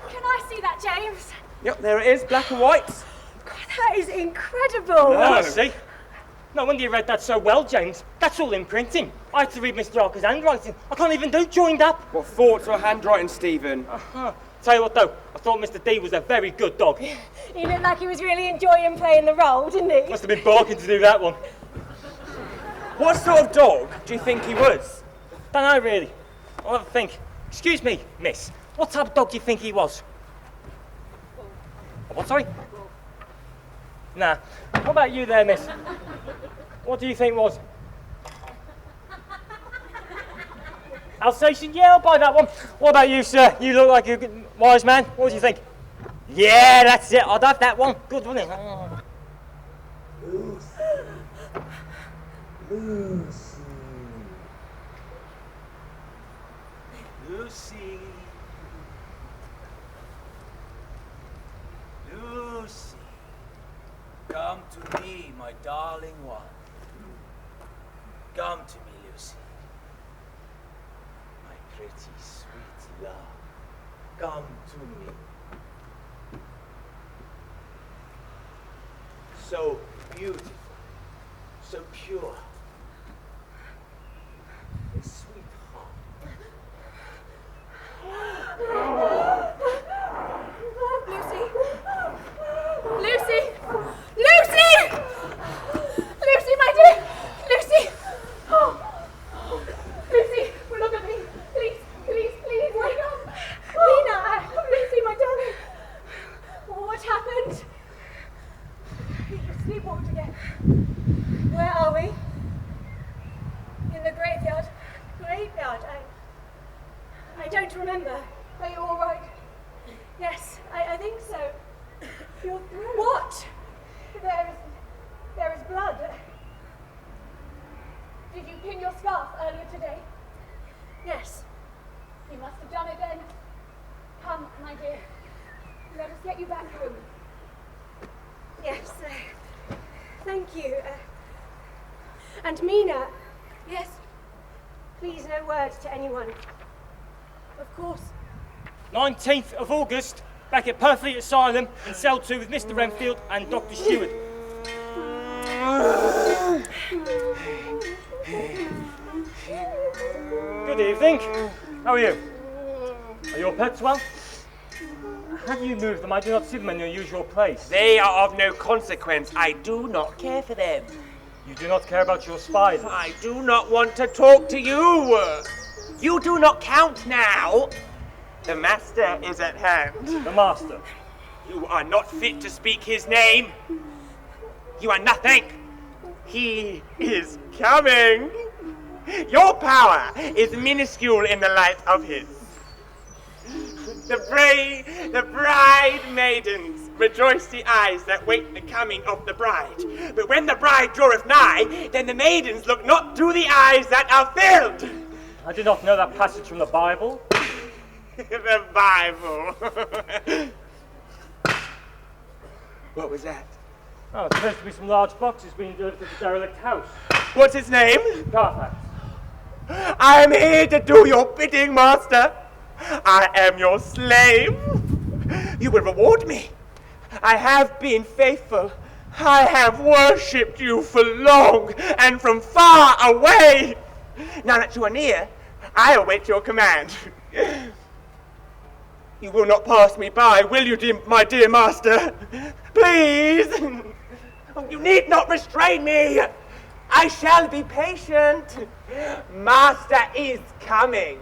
Can I see that, James? Yep, there it is, black and white. God, that is incredible. Oh, see? No wonder you read that so well, James. That's all in printing. I had to read Mr. Harker's handwriting. I can't even do joined up. What thoughts or handwriting, Stephen? Tell you what, though, I thought Mr. D was a very good dog. He looked like he was really enjoying playing the role, didn't he? Must have been barking to do that one. What sort of dog do you think he was? Don't know, really. I'll have a think. Excuse me, miss. What type of dog do you think he was? What, sorry? Nah. What about you there, miss? What do you think was? Alsatian? Yeah, I'll buy that one. What about you, sir? You look like a good, wise man. What do you think? Yeah, that's it. I'd have that one. Good, wasn't it? Oh. Lucy. Lucy. Come to me, my darling one. Come to me, Lucy. My pretty, sweet love. Come to me. So beautiful, so pure. A sweet heart. Lucy! Lucy! Lucy! Lucy, my dear! Lucy! Oh. Lucy, look at me. Please, please, please, wake up. Nina! Lucy, my darling. What happened? You sleepwalked again. Where are we? In the graveyard. Graveyard? I don't remember. Are you all right? Yes, I think so. Your throat. What? There is blood. Did you pin your scarf earlier today? Yes. You must have done it then. Come, my dear. Let us get you back home. Yes. Thank you. And Mina. Yes. Please, no word to anyone. Of course. 19th of August, back at Purfleet Asylum in cell 2 with Mr. Renfield and Dr. Stewart. Good evening. How are you? Are your pets well? Have you moved them? I do not see them in their usual place. They are of no consequence. I do not care for them. You do not care about your spiders? I do not want to talk to you. You do not count now. The master is at hand. The master? You are not fit to speak his name. You are nothing. He is coming. Your power is minuscule in the light of his. The bride maidens rejoice the eyes that wait the coming of the bride. But when the bride draweth nigh, then the maidens look not to the eyes that are filled. I did not know that passage from the Bible. The Bible. What was that? Oh, it appears to be some large boxes being delivered to the derelict house. What's his name? Carfax. I am here to do your bidding, master. I am your slave. You will reward me. I have been faithful. I have worshipped you for long and from far away. Now that you are near, I await your command. You will not pass me by, will you, my dear master? Please! You need not restrain me. I shall be patient. Master is coming.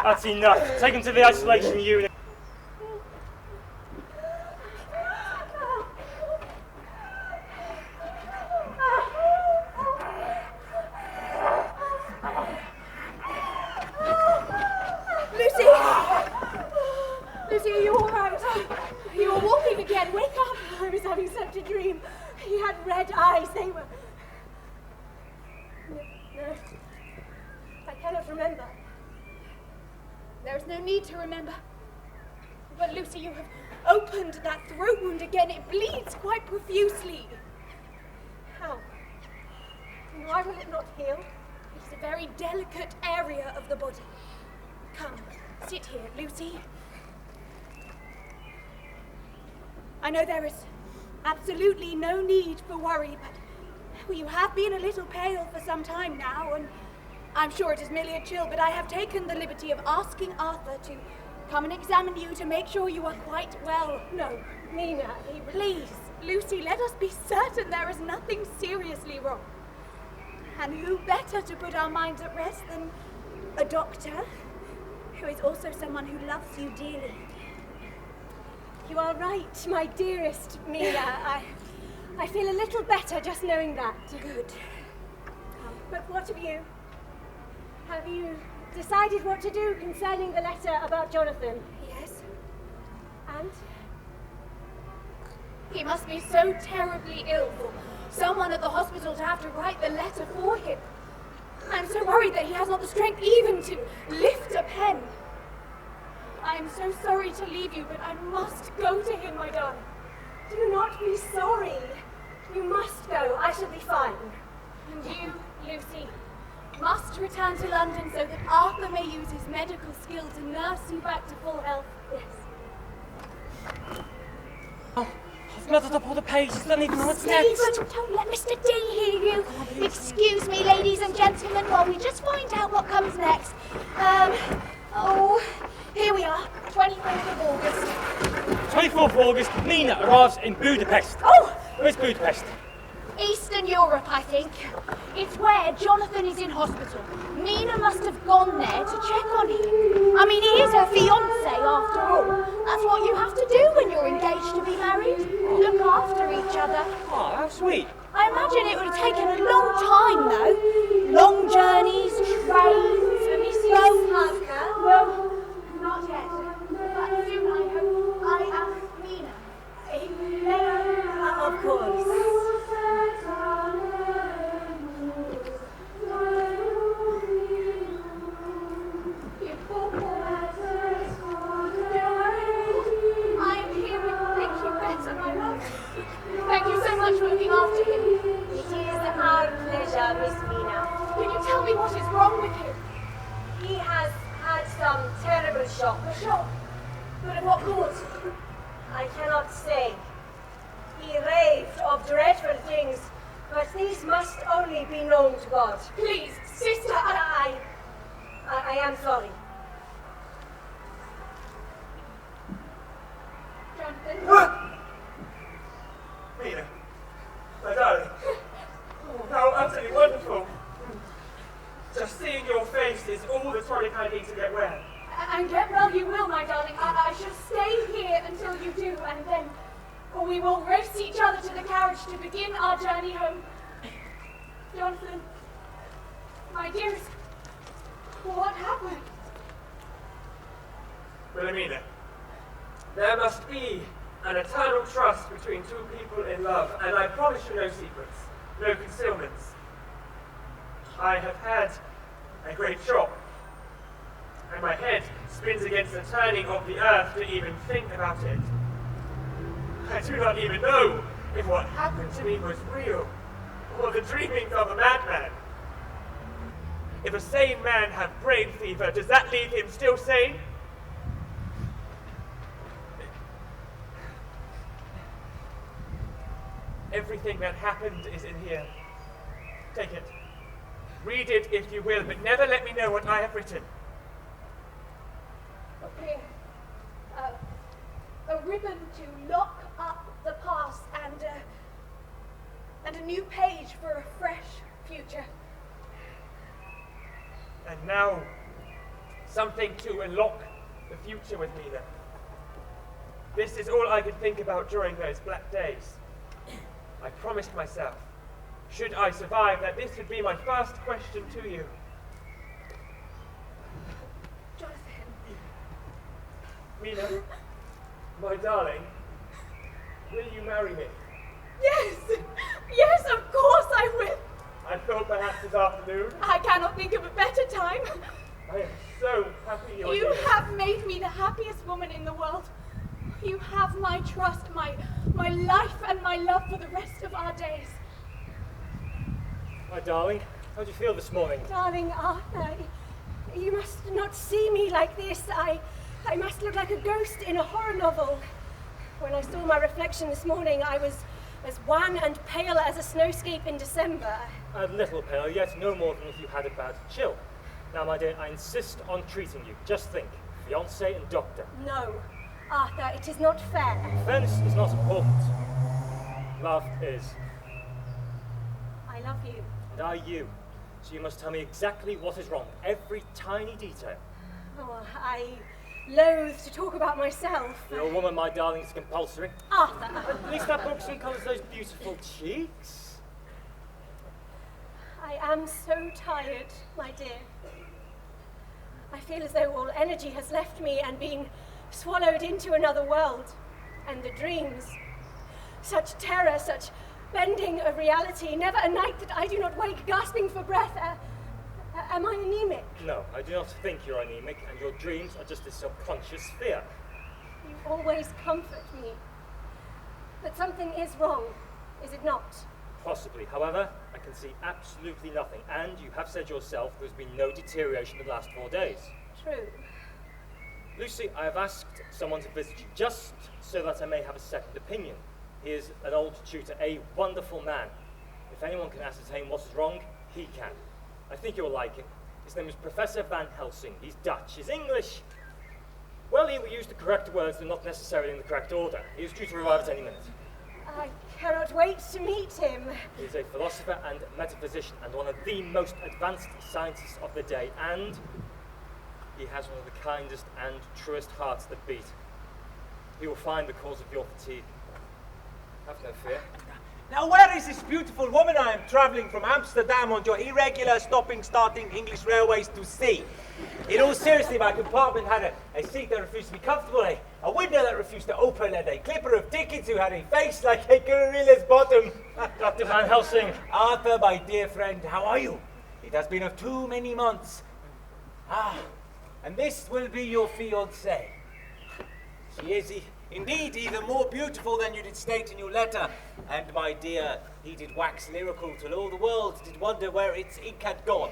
That's enough. Take him to the isolation unit. Lucy! Lucy, are you all right? You were walking again. Wake up. I was having such a dream. He had red eyes. They were... No. I cannot remember. There is no need to remember. But Lucy, you have opened that throat wound again. It bleeds quite profusely. How? And why will it not heal? It is a very delicate area of the body. Come, sit here, Lucy. I know there is absolutely no need for worry, but well, you have been a little pale for some time now, and I'm sure it is merely a chill, but I have taken the liberty of asking Arthur to come and examine you to make sure you are quite well. No, Mina, Please, Lucy, let us be certain there is nothing seriously wrong. And who better to put our minds at rest than a doctor, who is also someone who loves you dearly. You are right, my dearest Mina. I feel a little better just knowing that. Good. But what of you? Have you decided what to do concerning the letter about Jonathan? Yes? And? He must be so terribly ill for someone at the hospital to have to write the letter for him. I'm so worried that he has not the strength even to lift a pen. I am so sorry to leave you, but I must go to him, my darling. Do not be sorry. You must go. I shall be fine. And you, Lucy, must return to London so that Arthur may use his medical skill to nurse you back to full health. Yes. I've muddled up all the pages. I don't even know what's next. Stephen, don't let Mr. D hear you. Excuse me, ladies and gentlemen, while we just find out what comes next. Here we are, 24th of August. 24th of August, Mina arrives in Budapest. Oh! Where's Budapest? Eastern Europe, I think. It's where Jonathan is in hospital. Mina must have gone there to check on him. I mean, he is her fiancé after all. That's what you have to do when you're engaged to be married. Look after each other. Oh, how sweet. I imagine it would have taken a long time, though. Long journeys, trains, boats. No, not yet. But soon I hope I am Mina. Of course. I am here with make you better, my love. Thank you so much for looking after him. It is our pleasure, Miss Mina. Can you tell me what is wrong with him? He Lord, I cannot say. He raved of dreadful things, but these must only be known to God. Please, sister, I am sorry. Jonathan. Mina, my darling, how utterly wonderful. Just seeing your face is all the tonic I need to get well. And get well you will, my darling. I shall stay here until you do, and then we will race each other to the carriage to begin our journey home. Jonathan, my dearest, what happened? Wilhelmina, there must be an eternal trust between two people in love, and I promise you no secrets, no concealments. I have had a great shock, and my head spins against the turning of the earth to even think about it. I do not even know if what happened to me was real, or the dreamings of a madman. If a sane man have brain fever, does that leave him still sane? Everything that happened is in here. Take it. Read it if you will, but never let me know what I have written. Okay. A ribbon to lock up the past and a new page for a fresh future. And now, something to unlock the future with me then. This is all I could think about during those black days. I promised myself, should I survive, that this would be my first question to you. Jonathan. Mina, my darling, will you marry me? Yes! Yes, of course I will! I thought perhaps this afternoon. I cannot think of a better time. I am so happy you're You here. have made me the happiest woman in the world. You have my trust, my life and my love for the rest of our days. My darling, how do you feel this morning? Darling Arthur, you must not see me like this. I must look like a ghost in a horror novel. When I saw my reflection this morning, I was as wan and pale as a snowscape in December. A little pale, yet no more than if you had a bad chill. Now, my dear, I insist on treating you. Just think, fiancé and doctor. No, Arthur, it is not fair. Fairness is not important. Love is. I love you. And I you. So you must tell me exactly what is wrong, every tiny detail. Oh, I loathe to talk about myself. You're a woman, my darling, it's compulsory. Arthur, At least that book soon colours those beautiful cheeks. I am so tired, my dear. I feel as though all energy has left me and been swallowed into another world. And the dreams, such terror, such bending of reality, never a night that I do not wake gasping for breath. Am I anemic? No, I do not think you're anemic, and your dreams are just a subconscious fear. You always comfort me. But something is wrong, is it not? Possibly. However, I can see absolutely nothing, and you have said yourself there's been no deterioration in the last 4 days. True. Lucy, I have asked someone to visit you just so that I may have a second opinion. He is an old tutor, a wonderful man. If anyone can ascertain what is wrong, he can. I think you'll like him. His name is Professor Van Helsing. He's Dutch. He's English. Well, he will use the correct words, but not necessarily in the correct order. He is due to arrive at any minute. I cannot wait to meet him. He is a philosopher and metaphysician, and one of the most advanced scientists of the day, and he has one of the kindest and truest hearts that beat. He will find the cause of your fatigue. Have no fear. Now, where is this beautiful woman I am travelling from Amsterdam on your irregular stopping-starting English railways to see? In all seriously, my compartment had a seat that refused to be comfortable, a window that refused to open, and a clipper of tickets who had a face like a gorilla's bottom. Dr. Van Helsing. Arthur, my dear friend, how are you? It has been of too many months. Ah, and this will be your fiancée. She is indeed even more beautiful than you did state in your letter. And my dear, he did wax lyrical till all the world did wonder where its ink had gone.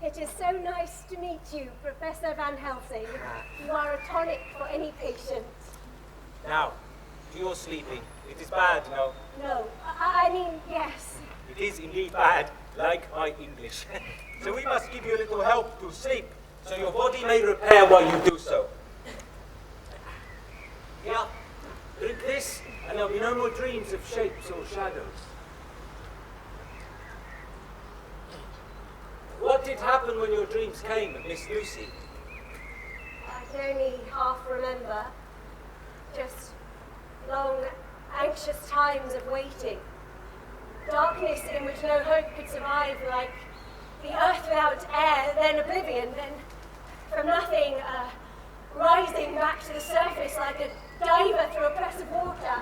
It is so nice to meet you, Professor Van Helsing. You are a tonic for any patient. Now, to your sleeping. It is bad, no? No, I mean, yes. It is indeed bad, like my English. So we must give you a little help to sleep, so your body may repair while you do so. Here, drink this, and there'll be no more dreams of shapes or shadows. What did happen when your dreams came, Miss Lucy? I can only half remember. Just long, anxious times of waiting. Darkness in which no hope could survive, like the earth without air, then oblivion, then from nothing, rising back to the surface like a diver through a press of water.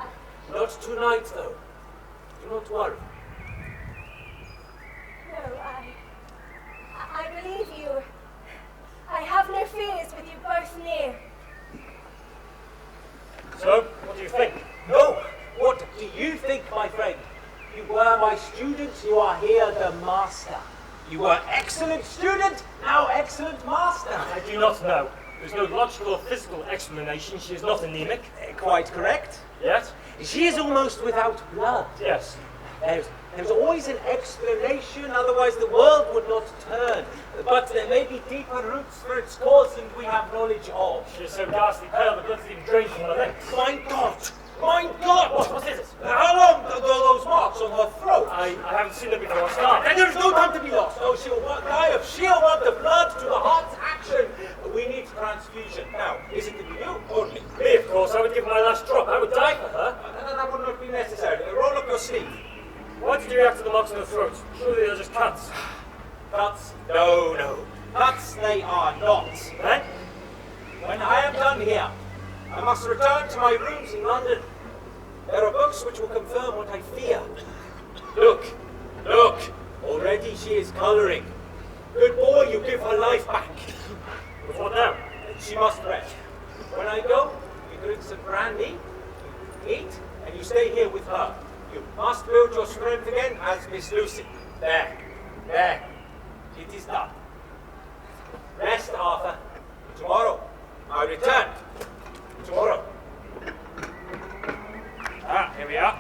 Not tonight, though. Do not worry. No, I believe you. I have no fears with you both near. So, what do you think? No! What do you think, my friend? You were my student, you are here the master. You were excellent student, now excellent master. I do not know. There's no logical or physical explanation. She is not anemic. Quite correct. Yes? She is almost without blood. Yes. There's always an explanation, otherwise the world would not turn. But there may be deeper roots for its cause than we have knowledge of. She is so ghastly pale, the blood's even drained from her legs. My God! My God! What is it? How long ago those marks on her throat? I haven't seen her before. Stop. And there's no time to be lost. Oh, she'll die of sheer want of blood to the heart's action. We need transfusion. Now, is it to be you or me? Me, of course. I would give my last drop. I would die for her. That would not be necessary. Roll up your sleeve. Why did you react to the marks on her throat? Surely they're just cuts. Cuts? No. Cuts they are not. Then? When I am done here, I must return to my rooms in London. There are books which will confirm what I fear. Look. Already she is colouring. Good boy, you give her life back. But what now? She must rest. When I go, you drink some brandy, you eat, and you stay here with her. You must build your strength again as Miss Lucy. There. It is done. Rest, Arthur. Tomorrow, I return. Tomorrow. Here we are.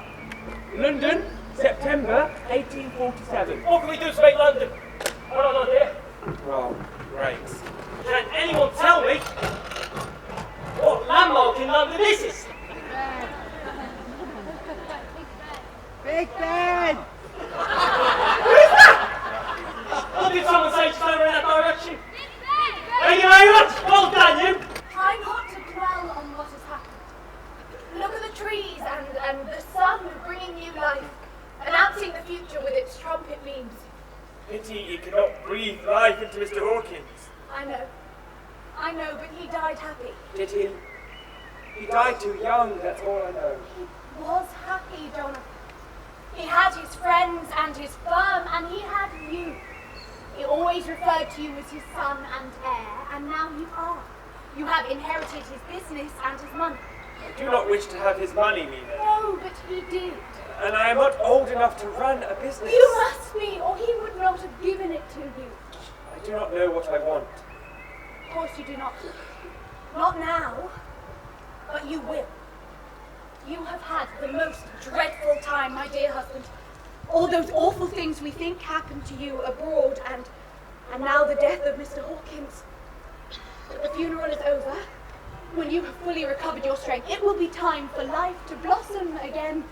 London, September 1847. What can we do to make London? Hold on, dear. Oh, great. Can anyone tell me what landmark in London is this? Big Ben! What did someone say just over in that direction? Thank you very much. Well done, you. Try not to dwell on what has happened. Look at the trees and the sun bringing new life, announcing the future with its trumpet beams. Pity he cannot breathe life into Mr. Hawkins. I know, but he died happy. Did he? He died too young, that's all I know. He was happy, Jonathan. He had his friends and his firm, and he had you. He always referred to you as his son and heir, and now you are. You have inherited his business and his money. I do not wish to have his money, Mina. No, but he did. And I am not old enough to run a business. You must be, or he would not have given it to you. I do not know what I want. Of course you do not. Not now, but you will. You have had the most dreadful time, my dear husband. All those awful things we think happened to you abroad, and now the death of Mr. Hawkins. But the funeral is over. When you have fully recovered your strength, it will be time for life to blossom again.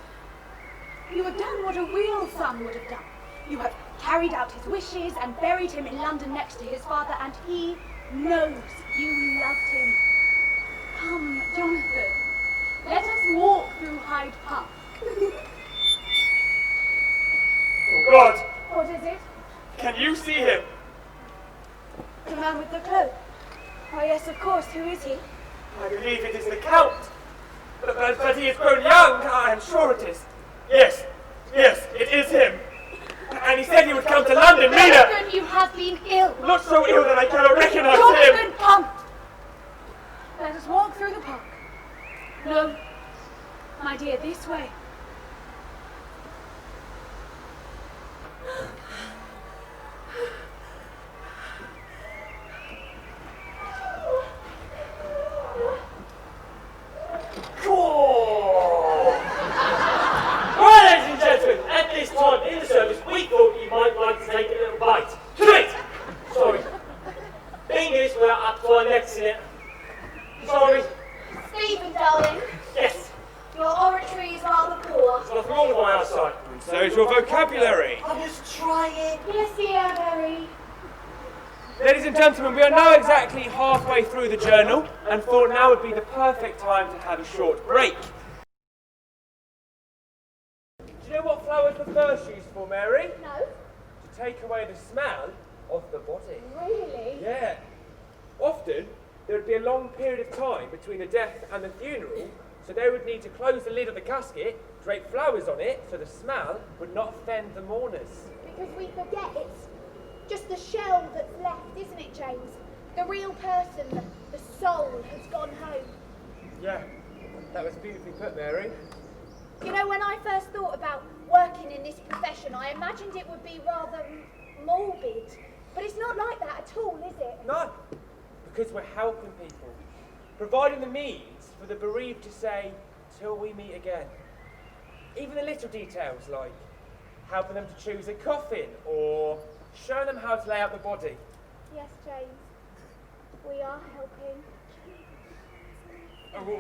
You have done what a real son would have done. You have carried out his wishes and buried him in London next to his father, and he knows you loved him. Come, Jonathan. Let us walk through Hyde Park. Oh God! What is it? Can you see him? The man with the cloak. Oh yes, of course. Who is he? I believe it is the Count. But he has grown young, I am sure it is. Yes, it is him. And he said he would come to London, Mina! Jonathan, you have been ill. Not so ill that I cannot recognize Jonathan, him! come! Let us walk through the park. No, my dear, this way. Cool! darling. Yes. Your oratory is rather poor. There's nothing wrong with my eyesight. And so is your vocabulary. I was trying. Yes, dear, very. Ladies and gentlemen, we are now exactly halfway through the journal and thought now would be the perfect time to have a short break. Do you know what flowers the first used for, Mary? No? To take away the smell of the body. Really? Yeah. Often, there would be a long period of time between the death and the funeral, so they would need to close the lid of the casket, drape flowers on it, so the smell would not offend the mourners. Because we forget it's just the shell that's left, isn't it, James? The real person, the soul, has gone home. Yeah, that was beautifully put, Mary. You know, when I first thought about working in this profession, I imagined it would be rather morbid. But it's not like that at all, is it? No, because we're helping people, providing the means for the bereaved to say, till we meet again. Even the little details like helping them to choose a coffin or showing them how to lay out the body. Yes, James. We are helping.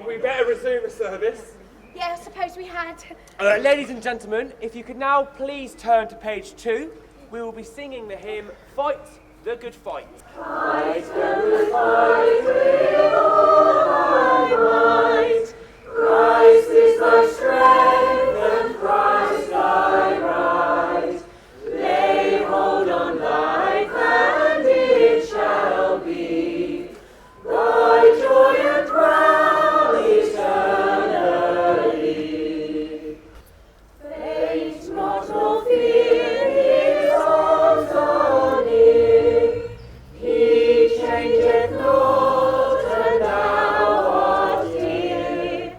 We better resume the service. Yeah, I suppose we had. Ladies and gentlemen, if you could now please turn to page 2, we will be singing the hymn, Fight the Good Fight. Fight the good fight with all thy might. Christ is thy strength and Christ thy right. Lay hold on life and it shall be thy joy and crown eternally. Faint not nor fear, his arms are near. He changeth not, and thou art dear.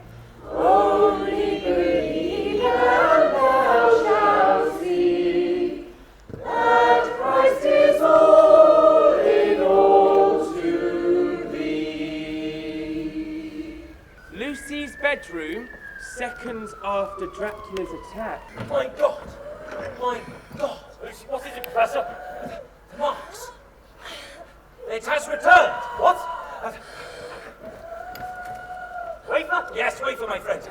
Only believe, and thou shalt see that Christ is all in all to thee. Lucy's bedroom, seconds after Dracula's attack. My God! My God! Lucy, what is it, Professor? The marks. It has returned. What? Wafer? Yes, wafer, my friend.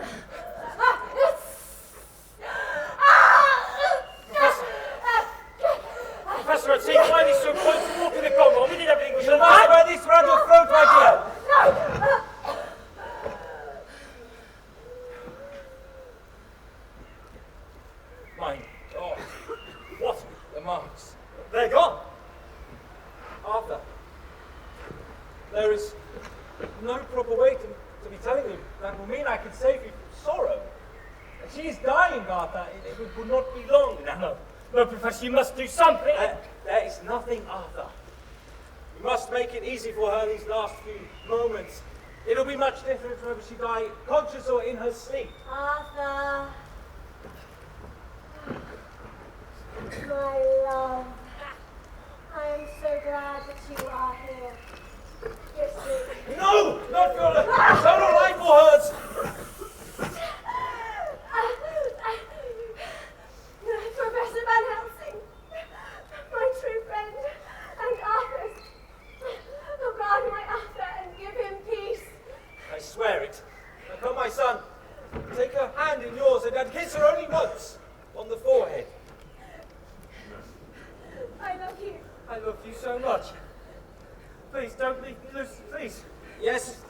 Professor, it seems why these so close to walking the Congo. We did everything we should have. Wear this round your throat, my dear. My God. What? The marks. They're gone. Arthur, there is no proper way to be telling you that will mean I can save you from sorrow. She is dying, Arthur. It would not be long now. No, Professor, you must do something. There is nothing, Arthur. You must make it easy for her these last few moments. It'll be much different whether she die conscious or in her sleep. Arthur. My love. I am so glad that you are here. Yes, sir. No! Not your eternal life or hers! Professor Van Helsing, my true friend, and Arthur's. Oh God, my Arthur, and give him peace. I swear it. Now come, my son. Take her hand in yours and kiss her only once on the forehead. I love you. I love you so much. Please, don't leave me, Lucy, please. Yes,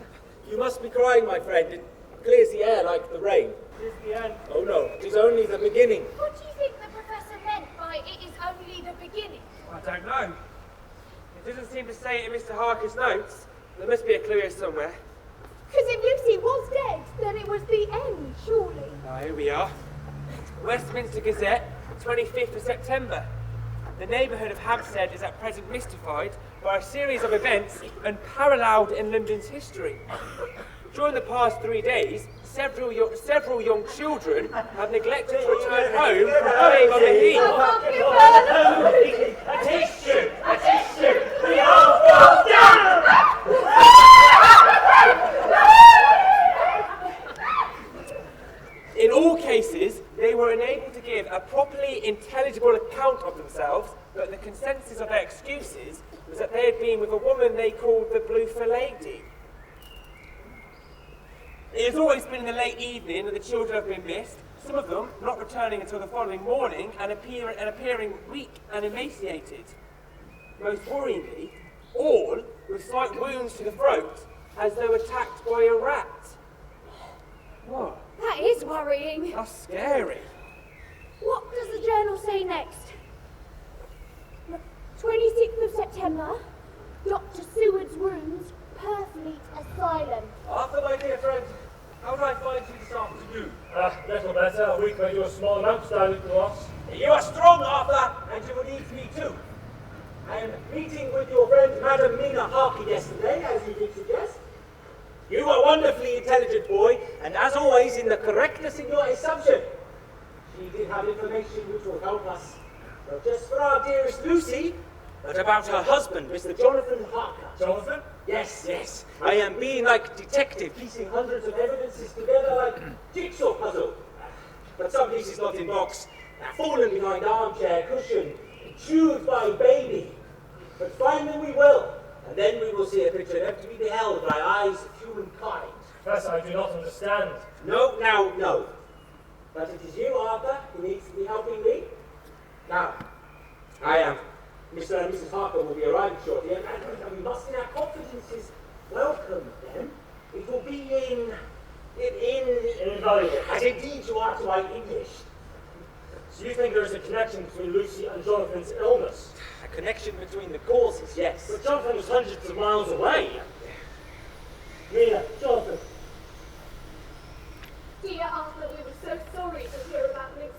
you must be crying, my friend. It clears the air like the rain. It is the end. Oh no, it is only the beginning. What do you think the professor meant by it is only the beginning? I don't know. It doesn't seem to say it in Mr. Harker's notes. There must be a clue here somewhere. Because if Lucy was dead, then it was the end, surely. Here we are. Westminster Gazette, 25th of September. The neighbourhood of Hampstead is at present mystified by a series of events unparalleled in London's history. During the past 3 days, several young children have neglected to return home from playing on the heath. A tissue! A tissue! We all fall down! In all cases, they were unable to give a properly intelligible account of themselves, but the consensus of their excuses was that they had been with a woman they called the Blue Lady. It has always been in the late evening that the children have been missed, some of them not returning until the following morning and appearing weak and emaciated. Most worryingly, all with slight wounds to the throat, as though attacked by a rat. Whoa. That is worrying. That's scary. What does the journal say next? 26th of September, Dr. Seward's rooms, Purfleet Asylum. Arthur, my dear friend, how do I find you this afternoon? Little better. A week made you a small amount down at the loss. You are strong, Arthur, and you will need me too. I am meeting with your friend Madam Mina Harker yesterday, as you did suggest. You are a wonderfully intelligent boy, and as always, in the correctness in your assumption. She did have information which will help us, not just for our dearest Lucy, but about her husband, Mr. Jonathan Harker. Jonathan? Yes, yes. I am being like detective, piecing hundreds of evidences together like jigsaw puzzle. But some pieces not in box, fallen behind armchair cushion, chewed by baby. But find them we will, and then we will see a picture never to be beheld by eyes of humankind. Professor, I do not understand. No, now, no. But it is you, Arthur, who needs to be helping me. Now, I am. Mr. and Mrs. Harker will be arriving shortly, and we must, in our confidences, welcome them. It will be invaluable. As indeed you are to my English. So you think there is a connection between Lucy and Jonathan's illness? A connection between the causes, yes. But Jonathan was hundreds of miles away. Mina, Jonathan. Dear Arthur, we were so sorry to hear about Lucy.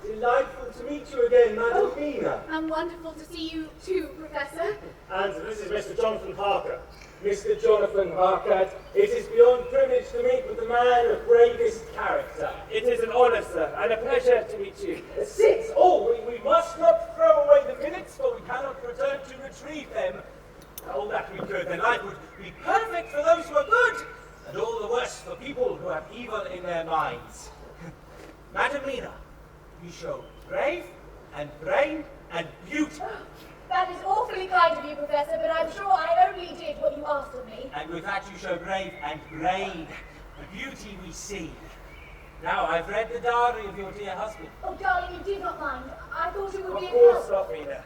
Delightful to meet you again, Madam Mina. And wonderful to see you too, Professor. And this is Mr. Jonathan Harker. Mr. Jonathan Harker, it is beyond privilege to meet with the man of bravest character. It is an honour, sir, and a pleasure to meet you. Sit! Oh, we must not throw away the minutes, for we cannot return to retrieve them. All that we could, then life would be perfect for those who are good, and all the worse for people who have evil in their minds. Madam Mina, you show brave and brain and beauty. That is awfully kind of you, Professor, but I'm sure I only did what you asked of me. And with that you show brave and brain. The beauty we see. Now, I've read the diary of your dear husband. Oh, darling, you did not mind. I thought it would be Of a course help. not, Mina.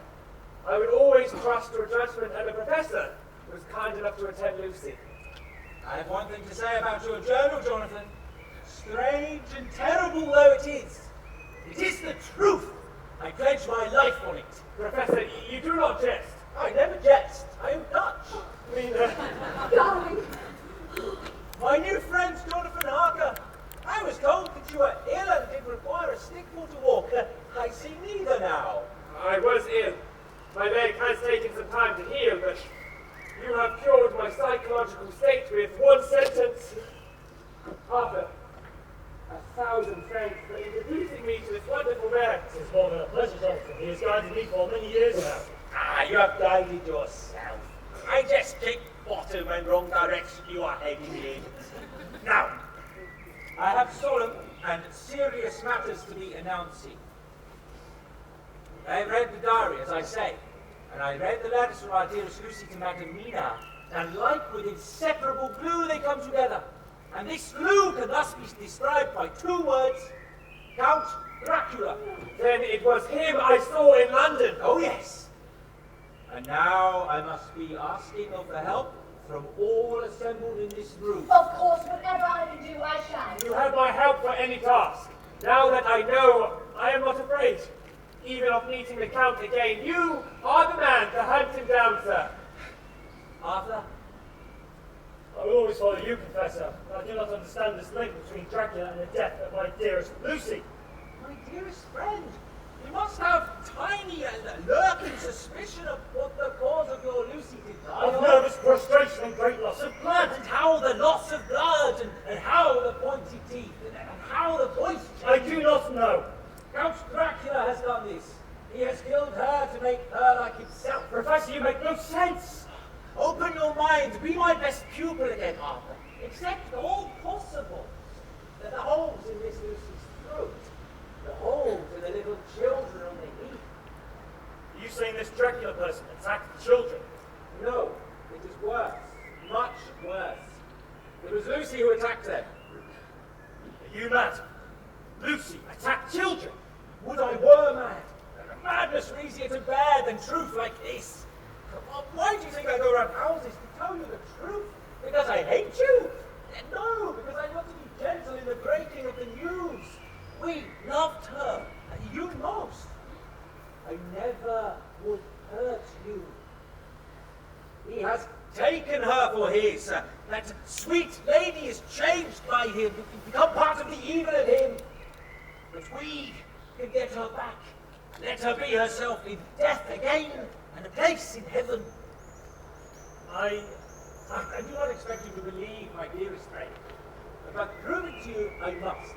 I would always trust your judgment, and the Professor was kind enough to attend Lucy. I have one thing to say about your journal, Jonathan. Strange and terrible though it is the truth. I pledge my life on it. Professor, you do not jest. I never jest. I am Dutch. Mina. Darling. My new friend, Jonathan Harker. I was told that you were ill and did require a stick for to walk. I see neither now. I was ill. My leg has taken some time to heal, but you have cured my psychological state with one sentence. Arthur, 1,000 thanks for introducing me to this wonderful man. It is more than a pleasure, Jonathan. He has guided me for many years now. You have guided yourself. I just take bottom and wrong direction you are heading in. Now, I have solemn and serious matters to be announcing. I have read the diary, as I say, and I read the letters from our dearest Lucy to Madam Mina, and like with inseparable glue they come together. And this glue can thus be described by 2 words, Count Dracula. Then it was him I saw in London. Oh yes. And now I must be asking of the help from all assembled in this room. Of course, whatever I can do, I shall. You have my help for any task. Now that I know, I am not afraid. Even of meeting the Count again, you are the man to hunt him down, sir. Arthur? I will always follow you, Professor, but I do not understand this link between Dracula and the death of my dearest Lucy. My dearest friend, you must have tiny and lurking suspicion of what the cause of your Lucy did die Of nervous prostration and great loss of blood. And how the loss of blood, and how the pointed teeth, and how the voice I changed. do not know. Count Dracula has done this. He has killed her to make her like himself. Professor, you make no sense. Open your mind. Be my best pupil again, Arthur. Accept all possible. That the holes in Miss Lucy's throat, the holes in the little children on the heath. Are you saying this Dracula person attacked the children? No, it is worse. Much worse. Lucy who attacked them. Are you mad? Lucy attacked children. Would I were mad? Madness were easier to bear than truth like this. Why do you think I go around houses to tell you the truth? Because I hate you? No, because I want to be gentle in the breaking of the news. We loved her, you most. I never would hurt you. He has taken her for his. That sweet lady is changed by him, become part of the evil in him. But we can get her back. Let her be herself in death again and a place in heaven. I do not expect you to believe, my dearest friend, but prove it to you I must.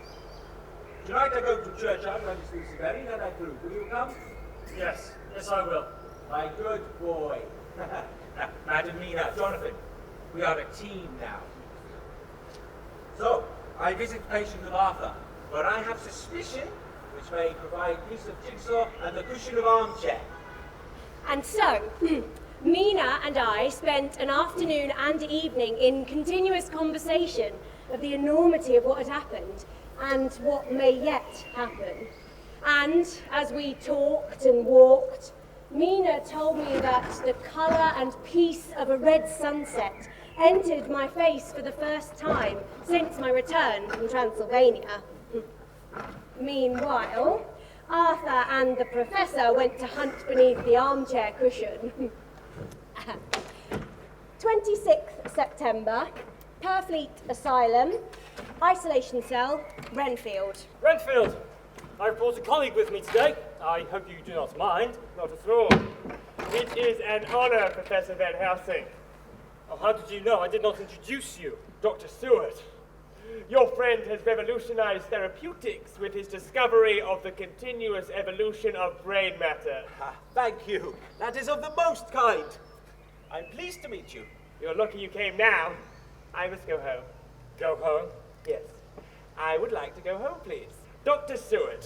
Tonight I go to church after Miss Lucy buried, and I prove. Will you come? Yes, I will. My good boy. Madam Mina, Jonathan, we are a team now. So, I visit the patient of Arthur, where I have suspicion which may provide piece of jigsaw and the cushion of armchair. And so, Mina and I spent an afternoon and evening in continuous conversation of the enormity of what had happened and what may yet happen. And as we talked and walked, Mina told me that the colour and peace of a red sunset entered my face for the first time since my return from Transylvania. Meanwhile, Arthur and the Professor went to hunt beneath the armchair cushion. 26th September, Purfleet Asylum, Isolation Cell, Renfield. Renfield, I've brought a colleague with me today. I hope you do not mind. Not at all. It is an honor, Professor Van Helsing. Oh, how did you know? I did not introduce you. Dr. Seward. Your friend has revolutionized therapeutics with his discovery of the continuous evolution of brain matter. Thank you. That is of the most kind. I'm pleased to meet you. You're lucky you came now. I must go home. Go home? Yes. I would like to go home, please. Dr. Seward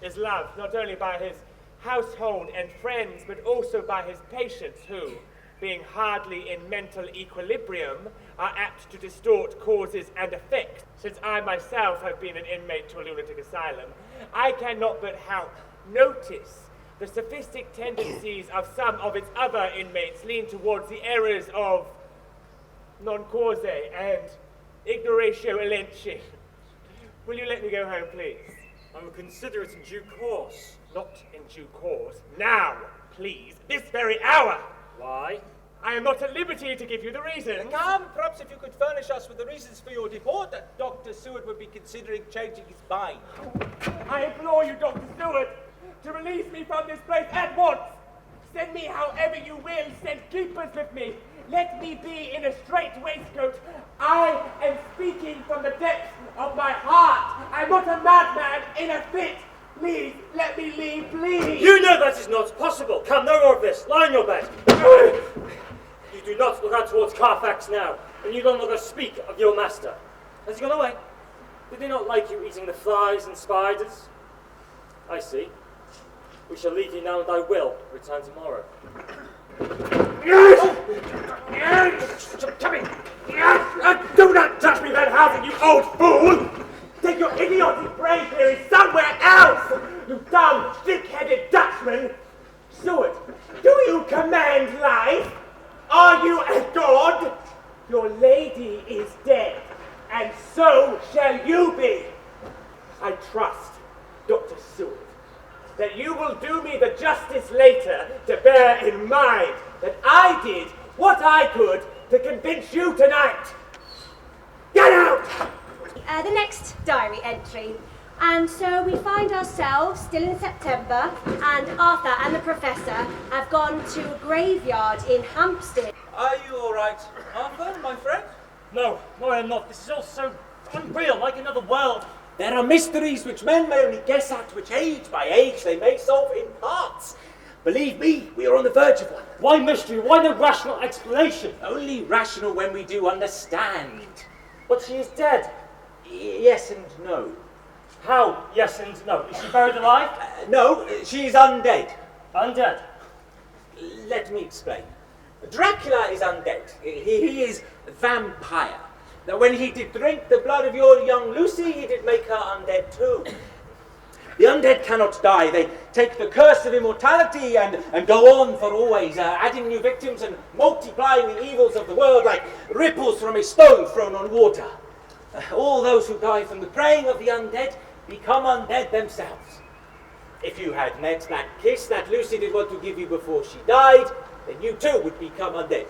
is loved not only by his household and friends, but also by his patients who, being hardly in mental equilibrium, are apt to distort causes and effects. Since I myself have been an inmate to a lunatic asylum, I cannot but help notice the sophistic tendencies of some of its other inmates lean towards the errors of non cause and ignoratio elenchi. Will you let me go home, please? I will consider it in due course. Not in due course. Now, please. This very hour. Why? I am not at liberty to give you the reasons. Come, perhaps if you could furnish us with the reasons for your deport, that Dr. Seward would be considering changing his mind. I implore you, Dr. Seward, to release me from this place at once. Send me however you will. Send keepers with me. Let me be in a strait waistcoat. I am speaking from the depths of my heart. I'm not a madman in a fit. Please, let me leave, please. You know that is not possible. Come, no more of this. Lie on your bed. You do not look out towards Carfax now, and you don't longer speak of your master. Has he gone away? Did he not like you eating the flies and spiders? I see. We shall leave you now, and I will return tomorrow. Do not touch me, Van Helsing, you old fool! Take your idiotic brain theory somewhere else, you dumb, thick-headed Dutchman! Seward, do you command life? Are you a god? Your lady is dead, and so shall you be. I trust, Dr. Seward, that you will do me the justice later to bear in mind that I did what I could to convince you tonight. Get out! The next diary entry. And so we find ourselves still in September, and Arthur and the Professor have gone to a graveyard in Hampstead. Are you all right, Arthur, my friend? No, I am not. This is all so unreal, like another world. There are mysteries which men may only guess at, which age by age they may solve in parts. Believe me, we are on the verge of one. Why mystery? Why no rational explanation? Only rational when we do understand. But she is dead. Yes and no. How? Yes and no. Is she buried alive? No, she is undead. Undead? Let me explain. Dracula is undead. He is vampire. that when he did drink the blood of your young Lucy, he did make her undead too. The undead cannot die. They take the curse of immortality and go on for always, adding new victims and multiplying the evils of the world like ripples from a stone thrown on water. All those who die from the praying of the undead become undead themselves. If you had met that kiss that Lucy did want to give you before she died, then you too would become undead.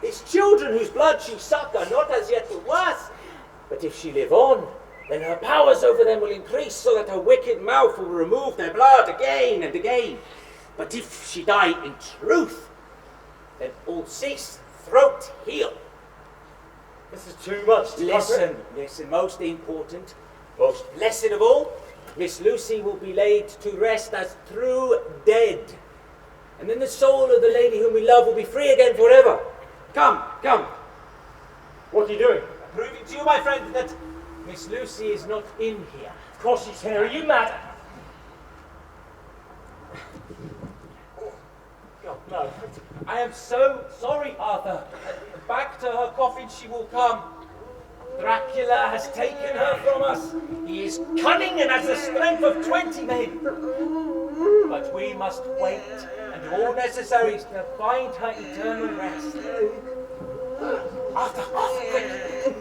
These children whose blood she sucked are not as yet the worst, but if she live on, then her powers over them will increase so that her wicked mouth will remove their blood again and again. But if she die in truth, then all cease, throat heal. This is too much. Listen, most important, most blessed of all, Miss Lucy will be laid to rest as true dead. And then the soul of the lady whom we love will be free again forever. Come. What are you doing? Proving to you, my friend, that Miss Lucy is not in here. Of course she's here. Are you mad? No. I am so sorry, Arthur. Back to her coffin she will come. Dracula has taken her from us. He is cunning and has the strength of 20 men. But we must wait and do all necessaries to find her eternal rest. Arthur, quick!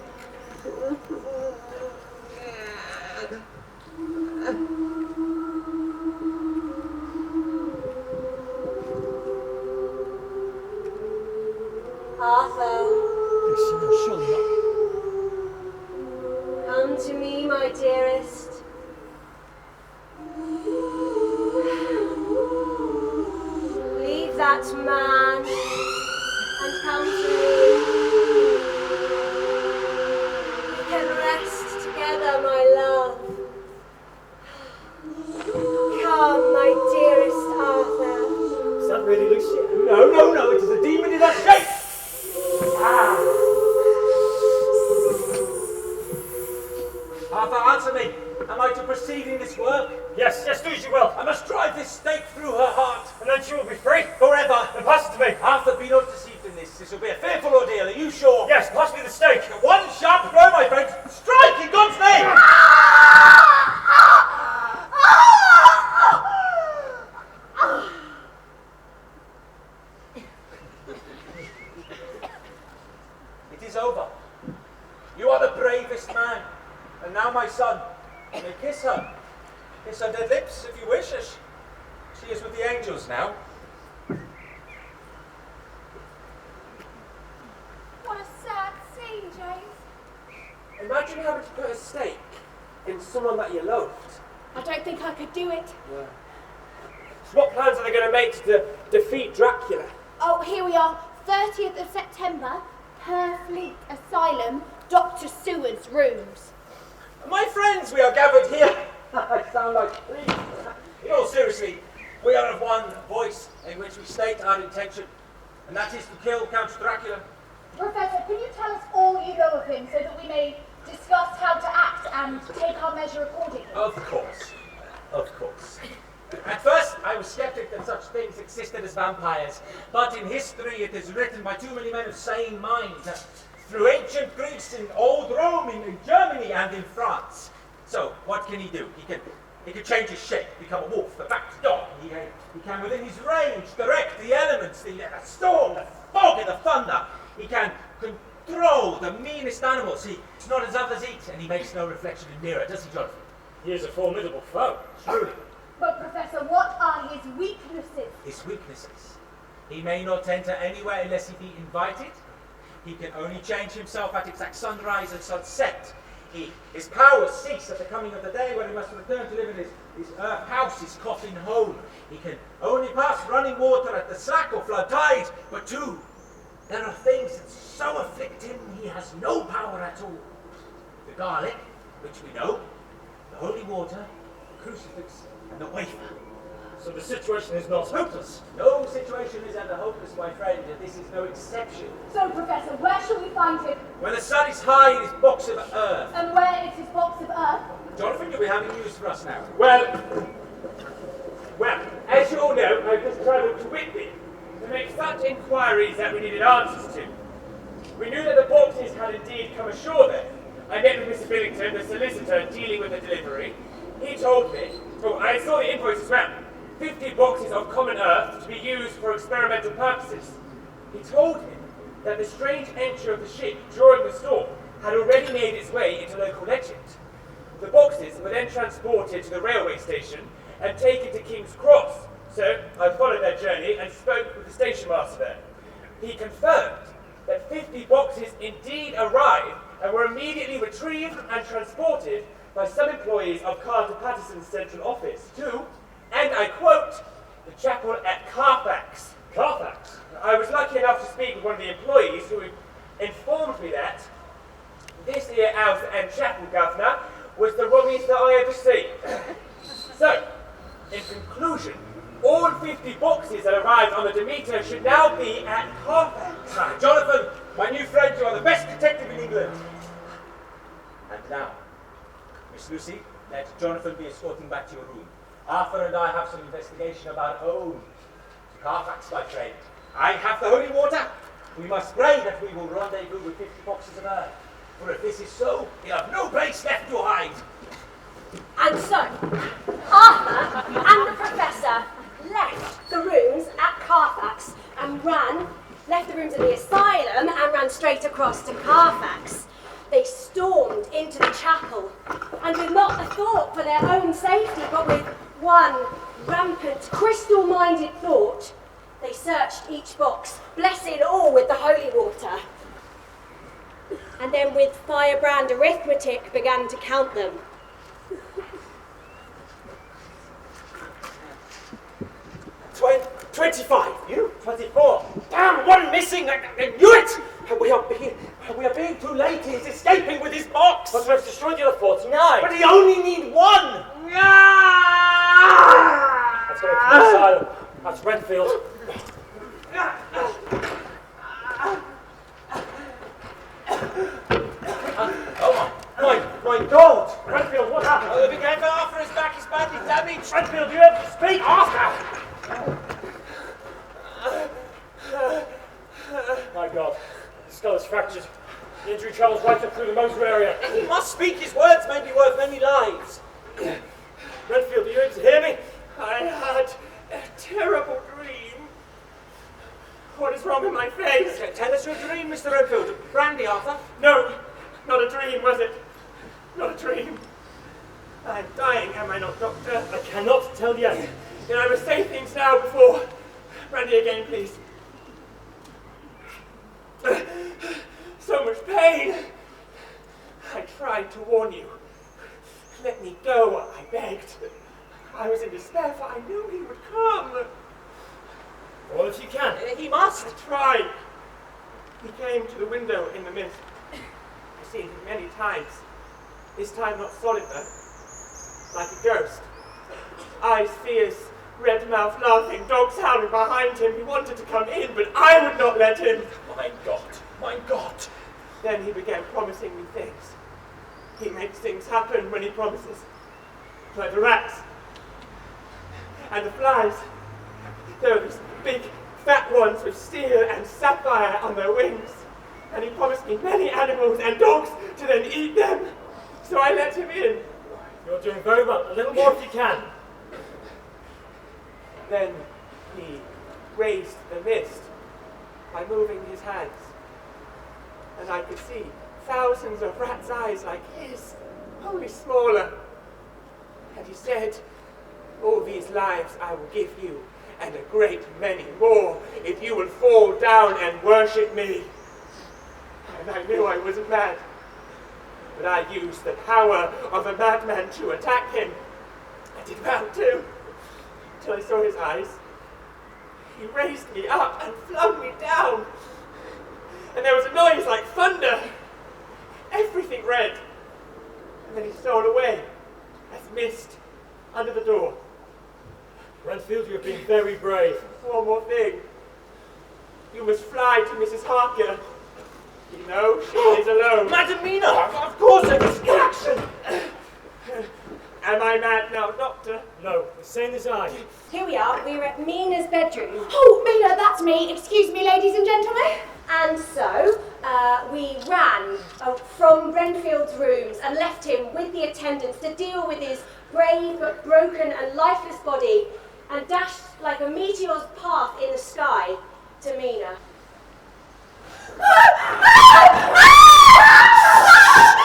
Arthur. Surely not. Come to me, my dearest. Leave that man and come to me. We can rest together, my love. Come, my dearest Arthur. Is that really Lucy? No, it is a demon in that shape! Arthur, answer me. Am I to proceed in this work? Yes, do as you will. I must drive this stake through her heart. And then she will be free. Forever. Then pass it to me. Arthur, be not deceived in this. This will be a fearful ordeal. Are you sure? Yes, pass me the stake. One sharp blow, my friend. Strike in God's name! It is over. You are the bravest man. And now, my son, you may kiss her. Kiss her dead lips, if you wish. She is with the angels now. What a sad scene, James. Imagine having to put a stake in someone that you loved. I don't think I could do it. Yeah. So what plans are they going to make to defeat Dracula? Oh, here we are. 30th of September, Purfleet Asylum, Dr. Seward's rooms. My friends, we are gathered here. I sound like please. In all seriously, we are of one voice in which we state our intention, and that is to kill Count Dracula. Professor, can you tell us all you know of him so that we may discuss how to act and take our measure accordingly? Of course. At first, I was skeptic that such things existed as vampires, but in history it is written by too many men of sane minds, through ancient Greece, in old Rome, in Germany, and in France. So, what can he do? He can change his shape, become a wolf, the bat, dog. He can, within his range, direct the elements, the storm, the fog, and the thunder. He can control the meanest animals. He's not as others eat, and he makes no reflection in mirror, does he, Jonathan? He is a formidable foe. Truly. But, Professor, what are his weaknesses? His weaknesses. He may not enter anywhere unless he be invited. He can only change himself at exact sunrise and sunset. His powers cease at the coming of the day when he must return to live in his earth house, his coffin home. He can only pass running water at the slack or flood tide. But two, there are things that so afflict him he has no power at all. The garlic, which we know, the holy water, the crucifix, and the wafer. So the situation is not hopeless. No situation is ever hopeless, my friend, and this is no exception. So, Professor, where shall we find him? When the sun is high in his box of earth. And where is his box of earth? Jonathan, you'll be having news for us now. Well, as you all know, I've just travelled to Whitby to make such inquiries that we needed answers to. We knew that the boxes had indeed come ashore there. I met with Mr. Billington, the solicitor dealing with the delivery. He told me, I saw the invoice as well, 50 boxes of common earth to be used for experimental purposes. He told me that the strange entry of the ship during the storm had already made its way into local legend. The boxes were then transported to the railway station and taken to King's Cross. So I followed their journey and spoke with the station master there. He confirmed that 50 boxes indeed arrived and were immediately retrieved and transported by some employees of Carter Patterson's central office to, and I quote, the chapel at Carfax. Carfax? I was lucky enough to speak with one of the employees who informed me that this here house and chapel, Governor, was the wrongest that I ever seen. So, in conclusion, all 50 boxes that arrived on the Demeter should now be at Carfax. Jonathan, my new friend, you are the best detective in England. And now, Miss Lucy, let Jonathan be escorting back to your room. Arthur and I have some investigation of our own. To Carfax, my friend. I have the holy water. We must pray that we will rendezvous with 50 boxes of earth. For if this is so, we'll have no place left to hide. And so, Arthur and the Professor left the rooms at Carfax and left the rooms at the asylum and ran straight across to Carfax. They stormed into the chapel, and with not a thought for their own safety, but with one rampant, crystal-minded thought, they searched each box, blessing all with the holy water. And then with firebrand arithmetic began to count them. 25. You? 24. Damn, one missing. I knew it. We are being too late. He's escaping with his box. But we've destroyed the other 49. But he only need one. Let's go to the asylum. That's Renfield. My God! Renfield, what happened? Be careful, Arthur, his back is badly damaged. Renfield, you have to speak. Arthur! My God, the skull is fractured. The injury travels right up through the motor area. He must speak. His words may be worth many lives. Renfield, are you able to hear me? I had a terrible dream. What is wrong with my face? Tell us your dream, Mr. Renfield. Brandy, Arthur. No, not a dream, was it? Not a dream. I'm dying, am I not, Doctor? I cannot tell yet. Then I must say things now before. Brandy again, please. So much pain. I tried to warn you. Let me go, I begged. I was in despair, for I knew he would come. Well, if you can. He must. I tried. He came to the window in the mist. I've seen him many times. This time not solid though. Like a ghost. Eyes fierce, red mouth laughing, dogs howling behind him. He wanted to come in, but I would not let him. My God, my God. Then he began promising me things. He makes things happen when he promises. Like the rats. And the flies. There were these big, fat ones with steel and sapphire on their wings. And he promised me many animals and dogs to then eat them. So I let him in. You're doing very well. A little more if you can. Then he raised the mist by moving his hands. And I could see thousands of rats' eyes like his, only smaller. And he said, all these lives I will give you, and a great many more, if you will fall down and worship me. And I knew I wasn't mad. But I used the power of a madman to attack him. I did well too, till I saw his eyes. He raised me up and flung me down. And there was a noise like thunder. Everything red. And then he stole away, as mist, under the door. Renfield, you have been very brave. One more thing. You must fly to Mrs. Harker. You know, she is alone. Madam Mina, of course, a distraction. Am I mad now, Doctor? No, the same as I. Here we are, we're at Mina's bedroom. Oh, Mina, that's me. Excuse me, ladies and gentlemen. And so, we ran from Brenfield's rooms and left him with the attendants to deal with his brave but broken and lifeless body, and dashed like a meteor's path in the sky to Mina.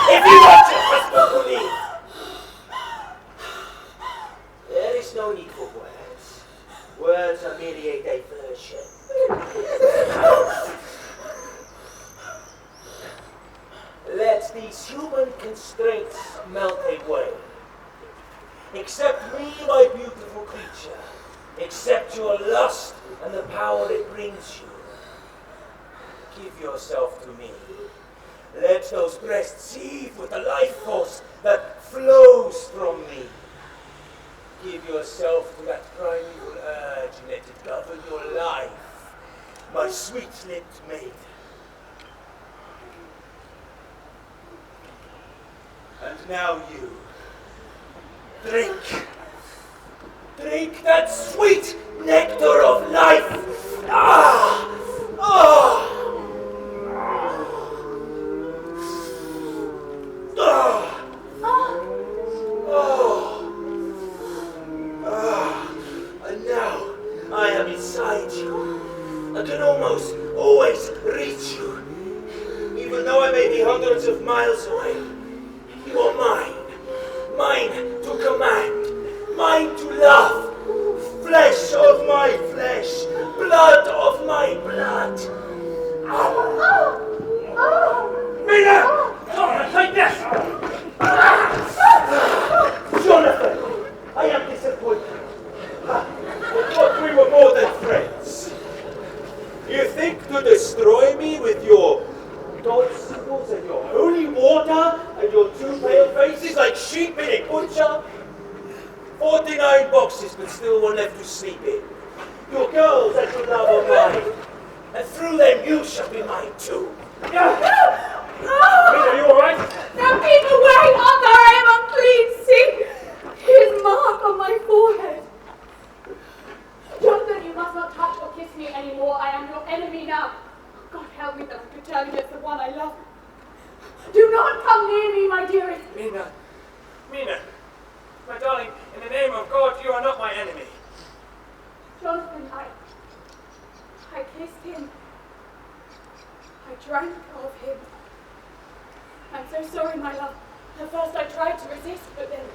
If you want to whisper to me, there is no need for words. Words are merely a diversion. Let these human constraints melt away. Accept me, my beautiful creature. Accept your lust and the power it brings you. Give yourself to me. Let those breasts heave with the life force that flows from me. Give yourself to that primeval urge and let it govern your life, my sweet-lipped maid. And now you, drink. Drink that sweet nectar of life. Ah! Ah! And now I am inside you. I can almost always reach you. Even though I may be hundreds of miles away, you are mine. Mine to command. Mine to love. Flesh of my flesh. Blood of my blood. Mina! Take this! Jonathan! I am disappointed. I thought we were more than friends. You think to destroy me with your dodgicles and your holy water and your two pale faces like sheep in a butcher? 49 boxes, but still one left to sleep in. Your girls and your love are mine, and through them you shall be mine too. Are you alright? Now keep away, Arthur! I am unclean! See? His mark on my forehead. Jonathan, you must not touch or kiss me anymore. I am your enemy now. God help me that I could turn against the one I love. Do not come near me, my dearest. Mina, my darling, in the name of God, you are not my enemy. Jonathan, I kissed him. I drank of him. I'm so sorry, my love. At first I tried to resist, but then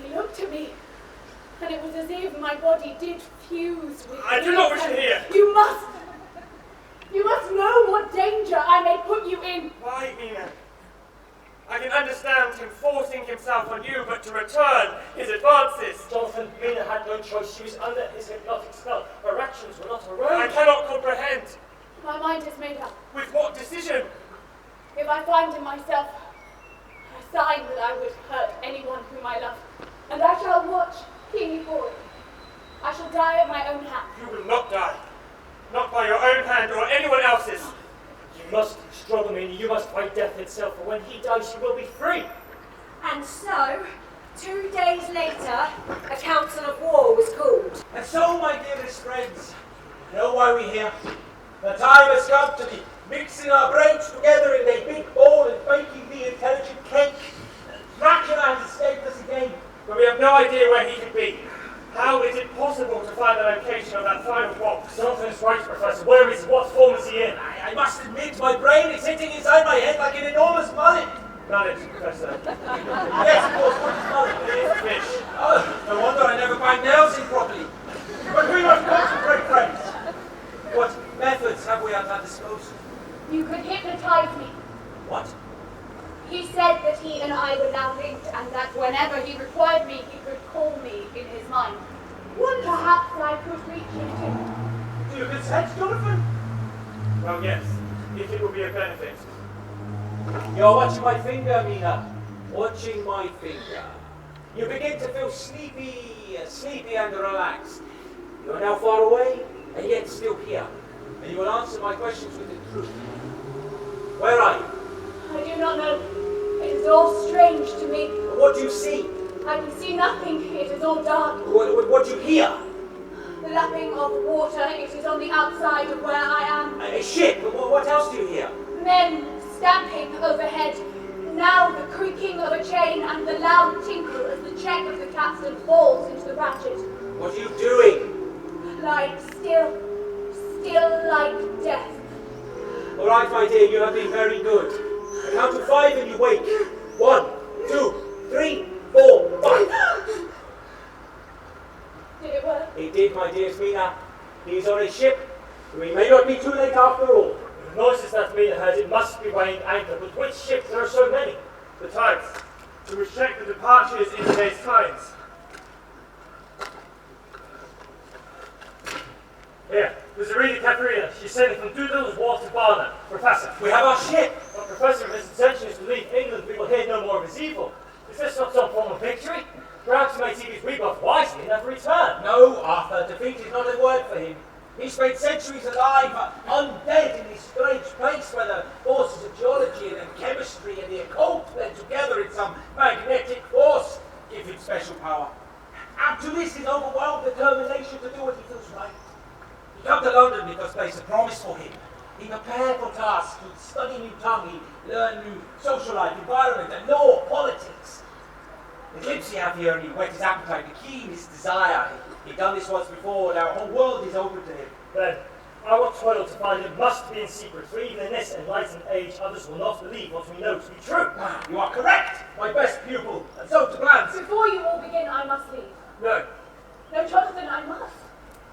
he looked at me, and it was as if my body did fuse with I do not wish to hear. You must know what danger I may put you in. Why, Mina? I can understand him forcing himself on you, but to return his advances. Jonathan, Mina had no choice. She was under his hypnotic spell. Her actions were not her own. I cannot comprehend. My mind is made up. With what decision? If I find in myself a sign that I would hurt anyone whom I love, and I shall watch keenly for it, I shall die at my own hand. You will not die. Not by your own hand or anyone else's. You must struggle, Mina. You must fight death itself, for when he dies, you will be free. And so, 2 days later, a council of war was called. And so, my dearest friends, you know why we're here? The time has come to be mixing our brains together in a big bowl and baking the intelligent cake. Dracula has escaped us again. But we have no idea where he could be. How is it possible to find the location of that final box? Jonathan's right, Professor. Where is he? What form is he in? I must admit, my brain is hitting inside my head like an enormous mullet. Mullet, Professor. Yes, of course, what is mullet? It is fish. Oh, no wonder I never bite nails in properly. But we must concentrate, friends. What methods have we at our disposal? You could hypnotize me. What? He said that he and I were now linked, and that whenever he required me, he could call me in his mind. Perhaps I could reach him. Do you consent, Jonathan? Well, yes, if it would be a benefit. You're watching my finger, Mina. Watching my finger. You begin to feel sleepy and relaxed. You are now far away, and yet still here. And you will answer my questions with the truth. Where are you? I do not know. It is all strange to me. What do you see? I can see nothing. It is all dark. What do you hear? The lapping of water, it is on the outside of where I am. A ship? What else do you hear? Men stamping overhead. Now the creaking of a chain and the loud tinkle as the check of the capstan falls into the ratchet. What are you doing? Like still like death. All right, my dear, you have been very good. I count to 5 and you wake. 1, 2, 3, 4, 5. Did it work? It did, my dear Mina. He's on a ship. We may not be too late after all. The noises that Mina heard, it must be weighing anchor. But which ships? There are so many. The tides. To restrict the departures in today's tides. Here, there's Irina Katerina. She's sailing from Doodle's Wharf to Varna. Professor. We have our ship. But Professor, if his intention is to leave England, we will hear no more of his evil. Is this not some form of victory? Perhaps he may see his rebuff wisely and never return. No, Arthur, defeat is not a word for him. He spent centuries alive, undead in this strange place where the forces of geology and chemistry and the occult blend together in some magnetic force, give him special power. Add to this his overwhelmed determination to do what he feels right. He come to London because there's a promise for him. He prepared for tasks, to study new tongue, he learn new social life, environment, and law, politics. The glimpse he had here and he whet his appetite, the keenest desire. He'd done this once before, now the whole world is open to him. Then, our toil to find him must be in secret, for even in this enlightened age, others will not believe what we know to be true. You are correct, my best pupil, and so to plans. Before you all begin, I must leave. No. No, Jonathan, I must.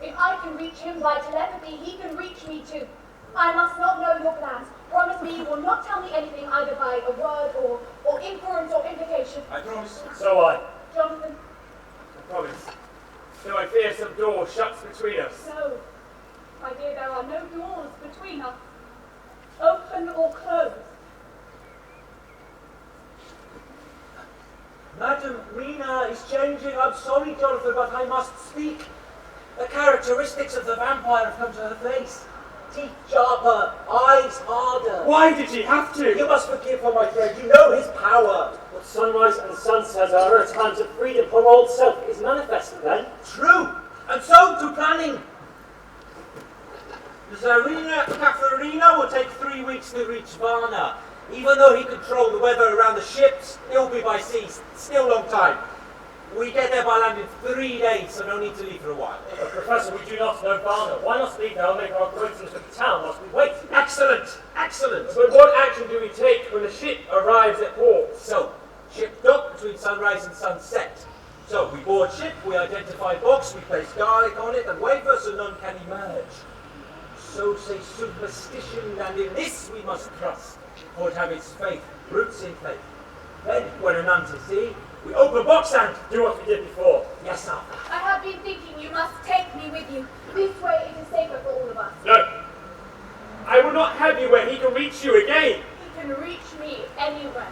If I can reach him by telepathy, he can reach me too. I must not know your plans. Promise me you will not tell me anything either by a word or inference or implication. I promise. So I. Jonathan. I promise. Though I fear some door shuts between us. No. My dear, there are no doors between us. Open or closed. Madam, Mina is changing. I'm sorry, Jonathan, but I must speak. The characteristics of the vampire have come to her face. Teeth sharper, eyes harder. Why did she have to? You must forgive her, my friend. You know his power. What sunrise and sunset are at times of freedom, her old self is manifested then. True, and so to planning. The Tsarina Katharina will take 3 weeks to reach Varna. Even though he controlled the weather around the ships, it'll be by sea. Still a long time. We get there by land in 3 days, so no need to leave for a while. But Professor, we do not know Varna. Why not leave now and make our acquaintance with the town whilst we wait? Excellent, excellent. But what action do we take when the ship arrives at port? So, ship dock between sunrise and sunset. So, we board ship, we identify box, we place garlic on it and wafer so none can emerge. So say superstition, and in this we must trust. For it have its faith, roots in faith. Then, when none to see, we open box and do what we did before. Yes, sir. I have been thinking you must take me with you. This way it is safer for all of us. No. I will not have you where he can reach you again. He can reach me anywhere.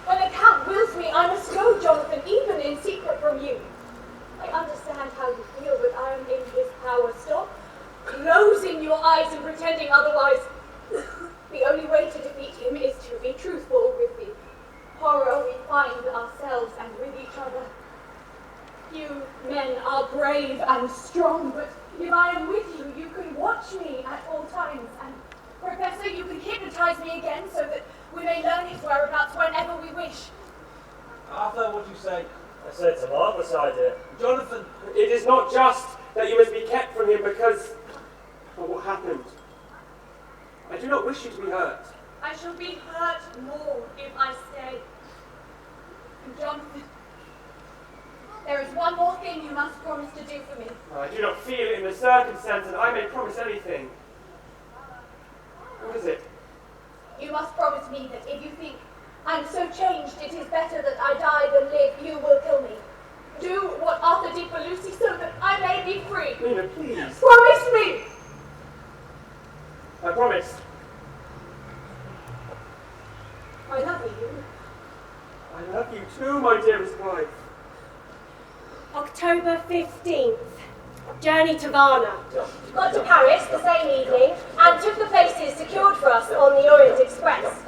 When the Count wills me, I must go, Jonathan, even in secret from you. I understand how you feel, but I am in his power. Stop closing your eyes and pretending otherwise. The only way to defeat him is to be truthful with the horror we find ourselves and with each other. You men are brave and strong, but if I am with you, you can watch me at all times. And Professor, you can hypnotize me again so that we may learn his whereabouts whenever we wish. Arthur, what do you say? I say it's a marvellous idea. Jonathan, it is not just that you must be kept from him because of what happened. I do not wish you to be hurt. I shall be hurt more if I stay. And Jonathan, there is one more thing you must promise to do for me. I do not feel it in the circumstances. I may promise anything. What is it? You must promise me that if you think I'm so changed it is better that I die than live, you will kill me. Do what Arthur did for Lucy so that I may be free. Mina, please. Promise me! I promise. I love you. I love you too, my dearest wife. October 15th. Journey to Varna. Got to Paris the same evening and took the places secured for us on the Orient Express.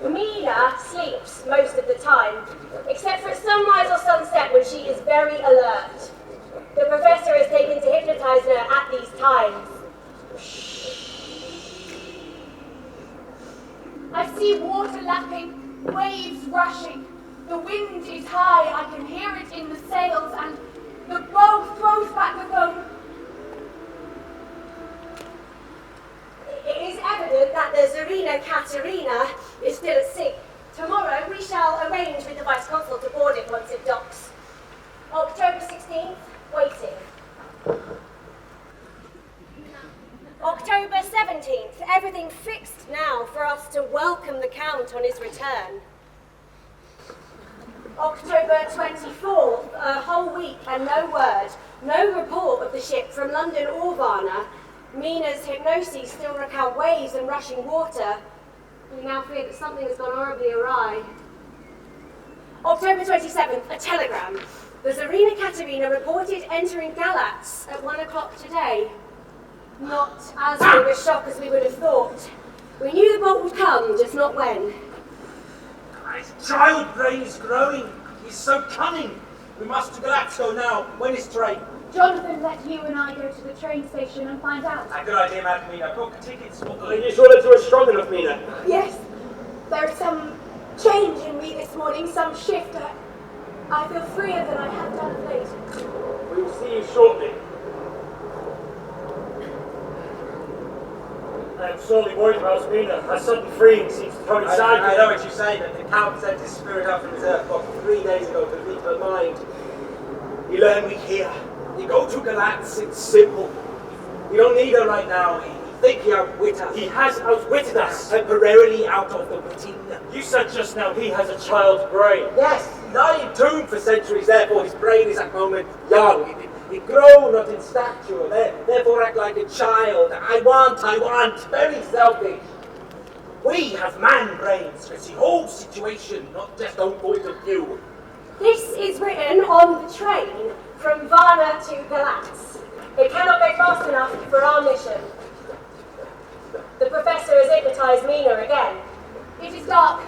Mina sleeps most of the time, except for sunrise or sunset when she is very alert. The professor has taken to hypnotising her at these times. I see water lapping, waves rushing. The wind is high, I can hear it in the sails, and the boat throws back the boat. It is evident that the Tsarina Katerina is still at sea. Tomorrow we shall arrange with the Vice Consul to board it once it docks. October 16th, waiting. October 17th, everything fixed now for us to welcome the Count on his return. October 24th, a whole week and no word, no report of the ship from London or Varna. Mina's hypnoses still recount waves and rushing water. We now fear that something has gone horribly awry. October 27th, a telegram. The Tsarina Katerina reported entering Galatz at 1 o'clock today. Not as big a shock as we would have thought. We knew the boat would come, just not when. His child brain is growing. He's so cunning. We must to Glasgow now. When is train? Jonathan, let you and I go to the train station and find out. A good idea, Madam Mina. Book tickets. Are you sure that you are strong enough, Mina? Yes, there's some change in me this morning, some shift. I feel freer than I have done of late. We will see you shortly. I am sorely worried about Mina. Her sudden freeing seems to coincide I know what you say, that the Count sent his spirit out from his earth box 3 days ago to read her mind. You learn we hear. You go to Galatz, it's simple. We don't need her right now. He think he outwit us. He has outwitted us. Temporarily out of the witting. You said just now he has a child's brain. Yes, lying entombed for centuries, therefore his brain is at the moment young. It grow not in stature, therefore act like a child. I want, very selfish. We have man brains, it's the whole situation, not just own point of view. This is written on the train from Varna to Galatz. It cannot go fast enough for our mission. The professor has hypnotised Mina again. It is dark.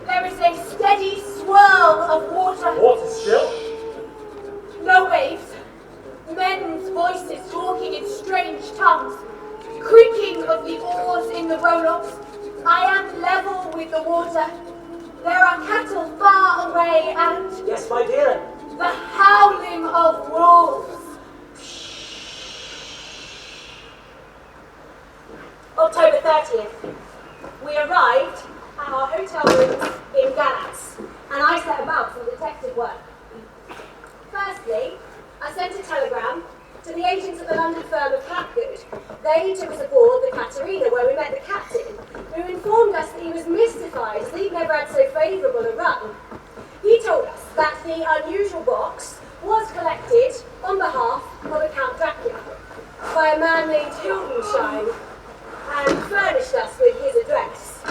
There is a steady swirl of water. Water still? No waves. Men's voices talking in strange tongues. Creaking of the oars in the rowlocks. I am level with the water. There are cattle far away and... Yes, my dear. The howling of wolves. October 30th. We arrived at our hotel rooms in Galatz, and I set about some detective work. Firstly, I sent a telegram to the agents of the London firm of Hapgood. They took us aboard the Katerina, where we met the captain, who informed us that he was mystified as he'd never had so favourable a run. He told us that the unusual box was collected on behalf of the Count Dracula by a man named Hildenstein, and furnished us with his address.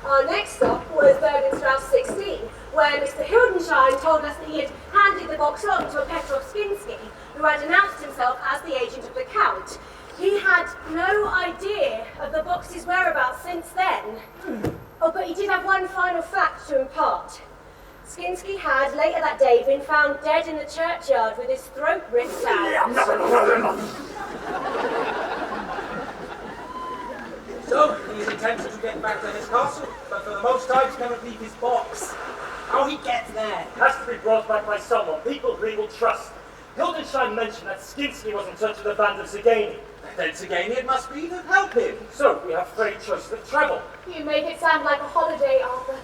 Our next stop was Bergenstrasse 16, where Mr. Hildenstein told us that he had handed the box on to a Petrov Skinsky, who had announced himself as the agent of the Count. He had no idea of the box's whereabouts since then. Oh, but he did have one final fact to impart. Skinsky had, later that day, been found dead in the churchyard with his throat ripped out. So, he is intended to get back to his castle, but for the most time he cannot leave his box. How he gets there? Has to be brought back by someone, people who he will trust. Hildenstein mentioned that Skinsky was in touch with the band of Zagani. Then Zagani it must be to help him. So, we have three choices of travel. You make it sound like a holiday, Arthur.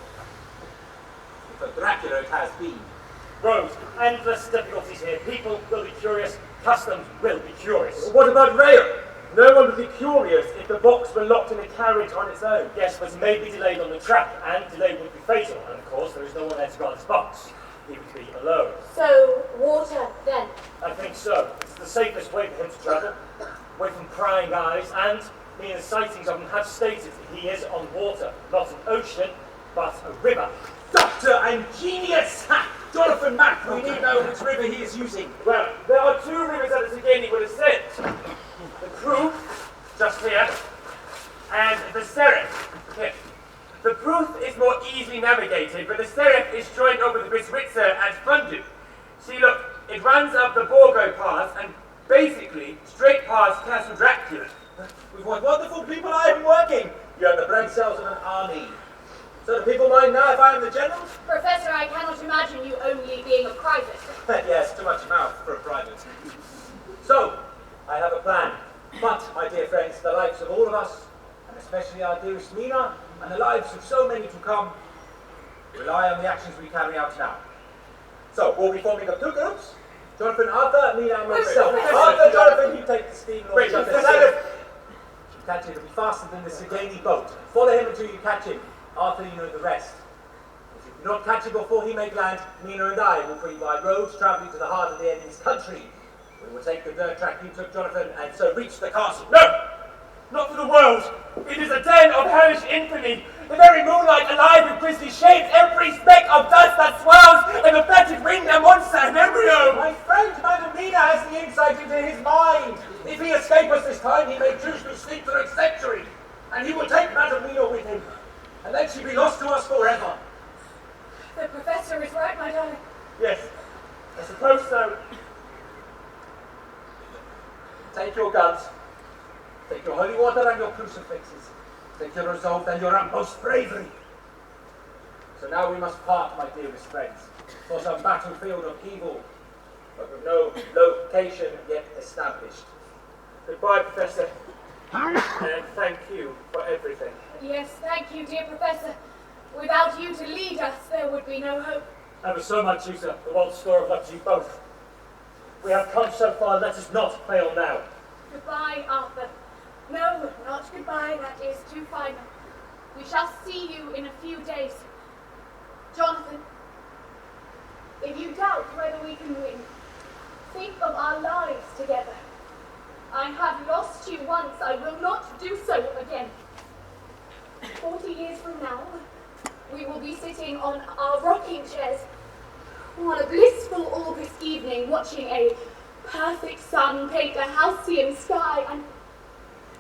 For Dracula it has been. Roads, endless difficulties here. People will be curious, customs will be curious. What about rail? No one would be curious if the box were locked in a carriage on its own. Yes, but it may be delayed on the track, and delay would be fatal, and of course there is no one there to guard this box. He would be alone. So, water, then? I think so. It's the safest way for him to travel, away from prying eyes, and Mina's sightings of him have stated that he is on water, not an ocean, but a river. Doctor and genius! Ha! Jonathan Mack, we need know which river he is using. Well, there are two rivers that the Zagani would have sent. The Pruth, just here, and the Serif, here. The Pruth is more easily navigated, but the Serif is joined over the Biswitzer and Fundu. See, look, It runs up the Borgo Pass and basically straight past Castle Dracula. With what wonderful people I am working! You are the brain cells of an army. So do people mind now if I am the general? Professor, I cannot imagine you only being a private. Yes, too much mouth for a private. So, I have a plan. But, my dear friends, the lives of all of us, and especially our dearest Mina, and the lives of so many to come, rely on the actions we carry out now. So, we'll be forming up two groups. Jonathan, Arthur, Mina, and myself. Arthur, Jonathan, you take the steam. Wait, Catch him, it'll be faster than the Sigani boat. Follow him until you catch him. Arthur, you know the rest. If you do not catch him before he make land, Mina and I will bring by roads travelling to the heart of the enemy's country. We will take the dirt track you took, Jonathan, and so reach the castle. No! Not for the world! It is a den of hellish infamy! The very moonlight alive with grisly shapes, every speck of dust that swirls, and the fetid wind a monster, an embryo! My friend, Madam Mina has the insight into his mind. If he escape us this time, he may choose to sleep the next century, and he will take Madam Mina with him, and then she'll be lost to us forever. The professor is right, my darling. Yes, I suppose so. Take your guns, take your holy water and your crucifixes, take your resolve and your utmost bravery. So now we must part, my dearest friends, for some battlefield of evil, but with no location yet established. Goodbye, Professor. And thank you for everything. Yes, thank you, dear Professor. Without you to lead us, there would be no hope. Ever so much, User, the world's store of luck to you both. We have come so far, let us not fail now. Goodbye, Arthur. No, not goodbye, that is too final. We shall see you in a few days. Jonathan, if you doubt whether we can win, think of our lives together. I have lost you once, I will not do so again. 40 years from now, we will be sitting on our rocking chairs on a blissful August evening, watching a perfect sun paint the halcyon sky, and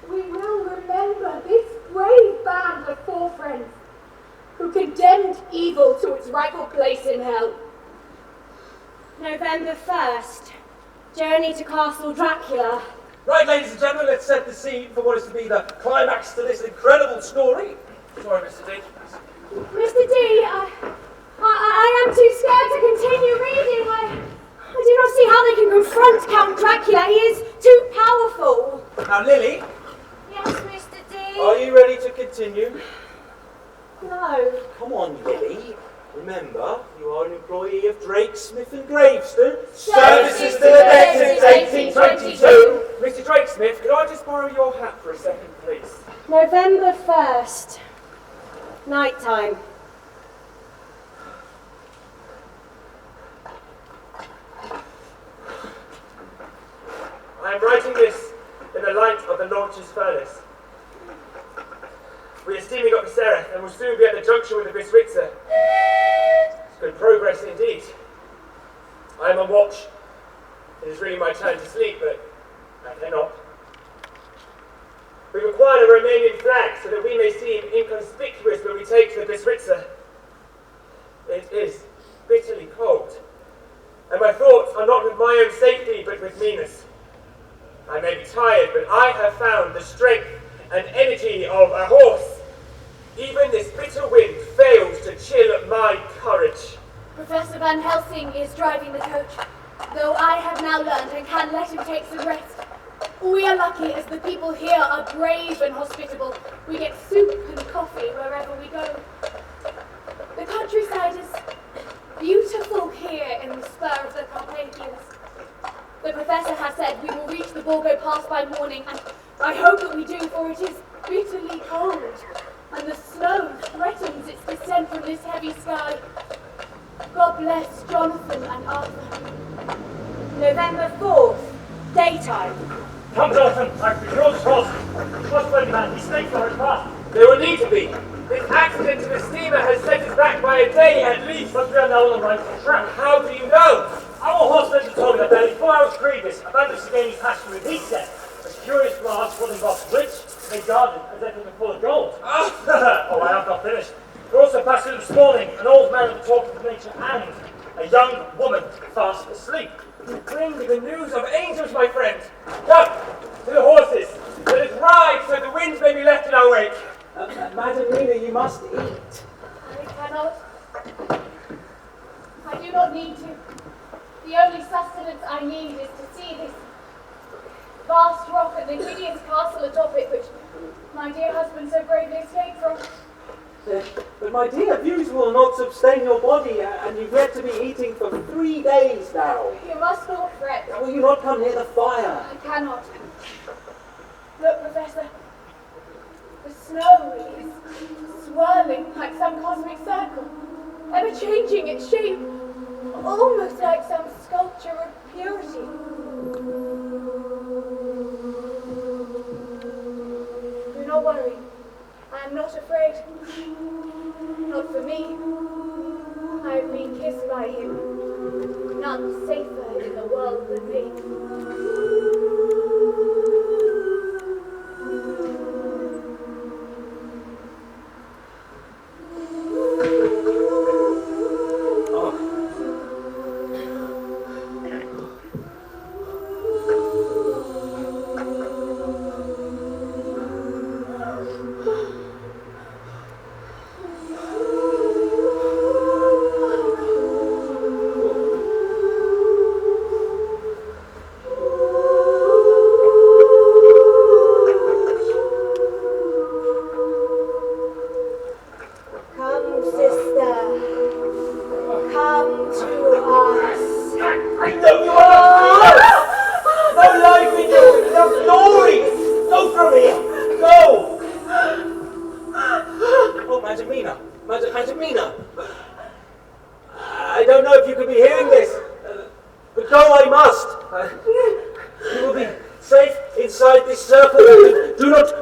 we will remember this brave band of 4 friends who condemned evil to its rightful place in hell. November 1st, journey to Castle Dracula. Right, ladies and gentlemen, let's set the scene for what is to be the climax to this incredible story. Sorry, Mr. D. Mr. D, I am too scared to continue reading. I do not see how they can confront Count Dracula. He is too powerful. Now, Lily. Yes, Mr. D. Are you ready to continue? No. Come on, Lily. Remember, you are an employee of Drake, Smith and Graveston. Services to the dead since 1822. Mr. Drake Smith, could I just borrow your hat for a second, please? November 1st, night time. I am writing this in the light of the launch's furnace. We are steaming up the Sereth and will soon be at the junction with the Biswitzer. It's good progress indeed. I am on watch. It is really my turn to sleep, but I cannot. We require a Romanian flag so that we may seem inconspicuous when we take to the Biswitzer. It is bitterly cold, and my thoughts are not with my own safety, but with Mina's. I may be tired, but I have found the strength and energy of a horse. Even this bitter wind fails to chill my courage. Professor Van Helsing is driving the coach, though I have now learned and can let him take some rest. We are lucky as the people here are brave and hospitable. We get soup and coffee wherever we go. The countryside is beautiful here in the spur of the Carpathians. The professor has said we will reach the Borgo Pass by morning, and I hope that we do, for it is bitterly cold, and the snow threatens its descent from this heavy sky. God bless Jonathan and Arthur. November 4th, daytime. Come, Jonathan, I've controlled the horse. Trust ready, man. He's safe for his path. There will need to be. This accident to the steamer has set us back by a day at least. But we are now on the right track. How do you know? Our horse ranger told me that barely 4 hours previous, a band of Sigani passed through his set. A curious large wooden box which they guarded as if it were full of gold. Oh, I have not finished. We also passed through this morning an old man talking of nature and a young woman fast asleep. to bring the news of angels, my friend. Come, to the horses. Let us ride so the winds may be left in our wake. Madam Nina, you must eat. I cannot. I do not need to. The only sustenance I need is to see this vast rock and the hideous castle atop it, which my dear husband so bravely escaped from. But my dear, views will not sustain your body, and you've yet to be eating for 3 days now. You must not fret. Will you not come near the fire? I cannot. Look, Professor. The snow is swirling like some cosmic circle, ever changing its shape, almost like some sculpture of purity. Do not worry. I am not afraid. Not for me. I have been kissed by him. None safer in the world than me.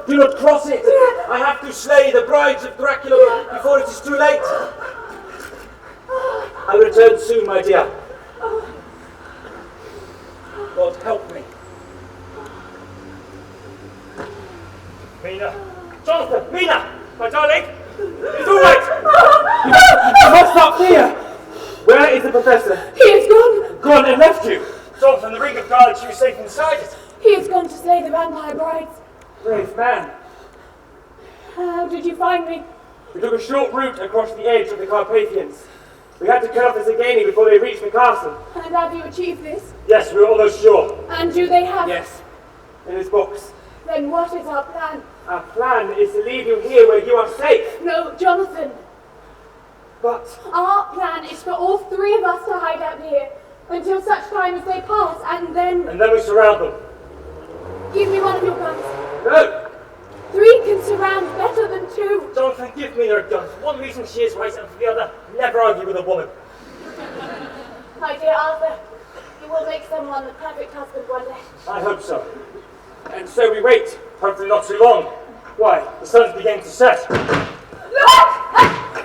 Do not cross it! I have to slay the brides of Dracula before it is too late! I return soon, my dear. God help me. Mina! Jonathan! Mina! My darling! It's all right! You must not fear! Where is the professor? He is gone! Gone and left you! Jonathan, the ring of garlic, she was safe inside it. He has gone to slay the vampire brides. Brave man. How did you find me? We took a short route across the edge of the Carpathians. We had to cut off the Zagani before they reached the castle. And have you achieved this? Yes, we're almost sure. And do they have... Yes, in his books. Then what is our plan? Our plan is to leave you here where you are safe. No, Jonathan. But... Our plan is for all three of us to hide out here until such time as they pass, and then... And then we surround them. Give me one of your guns. No! 3 can surround better than 2. Jonathan, give me your guns. One reason she is right, and for the other, never argue with a woman. My dear Arthur, you will make someone the perfect husband one day. I hope so. And so we wait. Hopefully not too long. Why? The sun's beginning to set. Look!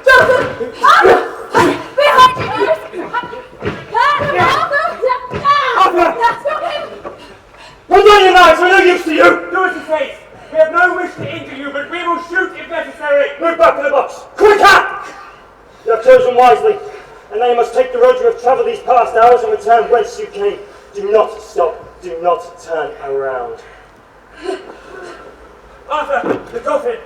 Jonathan! Arthur! Behind you! Arthur! Stop him! Put down your knives! We're no use to you! Do as he says. We have no wish to injure you, but we will shoot if necessary. Move back to the box! Quicker! You have chosen wisely, and now you must take the road you have travelled these past hours and return whence you came. Do not stop. Do not turn around. Arthur, the coffin.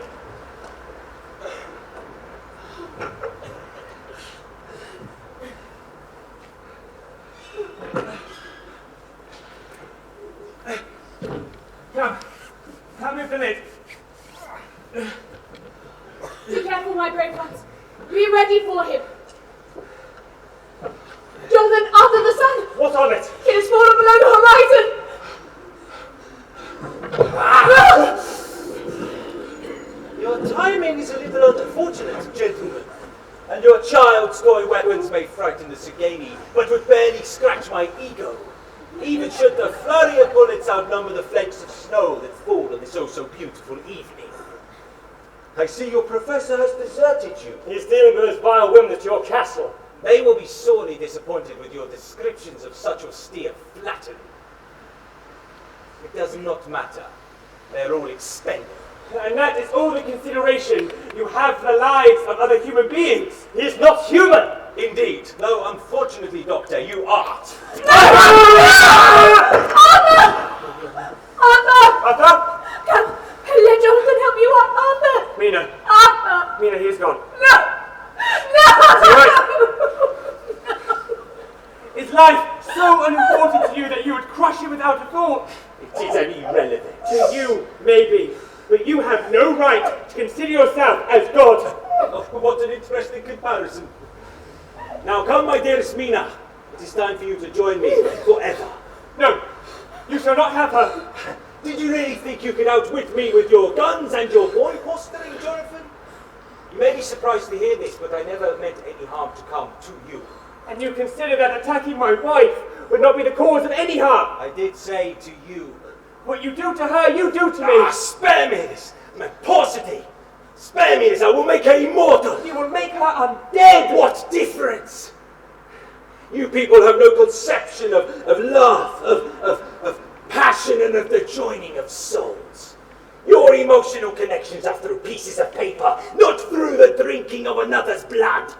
Come with the lid. Be careful, my brave ones. Be ready for him. Jonathan, Arthur, the sun! What of it? It has fallen below the horizon! Your timing is a little unfortunate, gentlemen. And your child's toy weapons may frighten the Zagani, but would barely scratch my ego. Even should the flurry of bullets outnumber the flakes of snow that fall on this oh-so beautiful evening. I see your professor has deserted you. He is dealing with his vile women at your castle. They will be sorely disappointed with your descriptions of such austere flattery. It does not matter. They're all expendable. And that is all the consideration you have for the lives of other human beings. He is not human! Indeed. No, unfortunately, Doctor, you aren't. Arthur! Come, let Jonathan help you up, Arthur! Mina. Arthur! Mina, he's gone. No! No! Is life so unimportant to you that you would crush it without a thought? It is irrelevant. To you, maybe. But you have no right to consider yourself as God. Oh, what an interesting comparison. Now come, my dearest Mina. It is time for you to join me forever. No, you shall not have her. Did you really think you could outwit me with your guns and your boy posturing, Jonathan? You may be surprised to hear this, but I never meant any harm to come to you. And you consider that attacking my wife would not be the cause of any harm? I did say to you. What you do to her, you do to me. Spare me this, my paucity. Spare me this, I will make her immortal. You will make her undead. What difference? You people have no conception of love, of passion, and of the joining of souls. Your emotional connections are through pieces of paper, not through the drinking of another's blood.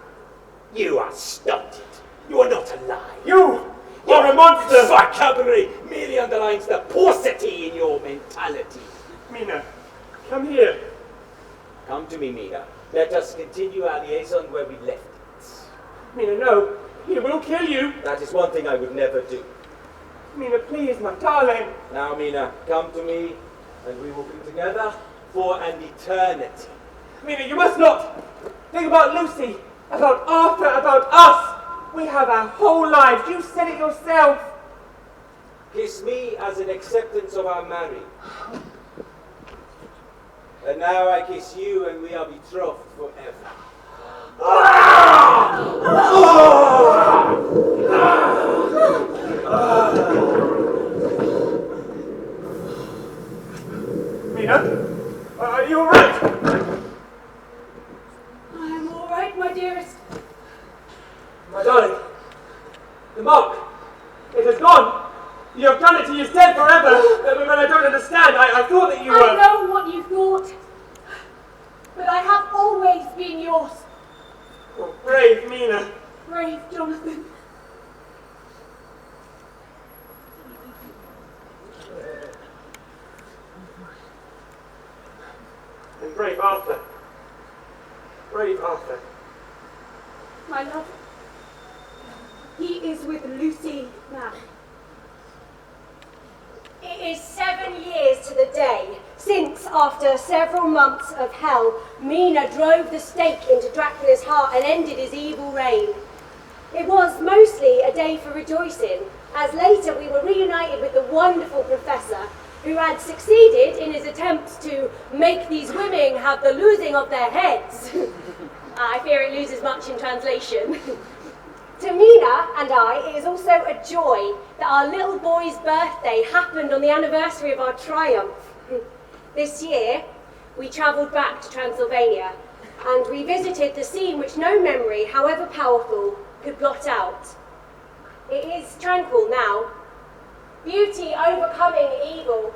You are stunted. You are not alive. You are a monster. Vocabulary merely underlines the paucity in your mentality. Mina, come here. Come to me, Mina. Let us continue our liaison where we left it. Mina, no. He will kill you. That is one thing I would never do. Mina, please, my darling. Now, Mina, come to me, and we will be together for an eternity. Mina, you must not. Think about Lucy, about Arthur, about us. We have our whole lives. You said it yourself. Kiss me as an acceptance of our marriage. And now I kiss you, and we are betrothed forever. Mina, are you all right? I am all right, my dearest. My darling, the mark, it has gone. Your eternity is dead forever. But I don't understand. I thought that you were... I know what you thought, but I have always been yours. Oh, brave Mina. Brave Jonathan. And brave Arthur. Brave Arthur. My love, he is with Lucy now. It is 7 years to the day since, after several months of hell, Mina drove the stake into Dracula's heart and ended his evil reign. It was mostly a day for rejoicing, as later we were reunited with the wonderful professor who had succeeded in his attempts to make these women have the losing of their heads. I fear it loses much in translation. To Mina and I, it is also a joy that our little boy's birthday happened on the anniversary of our triumph. This year, we travelled back to Transylvania and revisited the scene which no memory, however powerful, could blot out. It is tranquil now, beauty overcoming evil.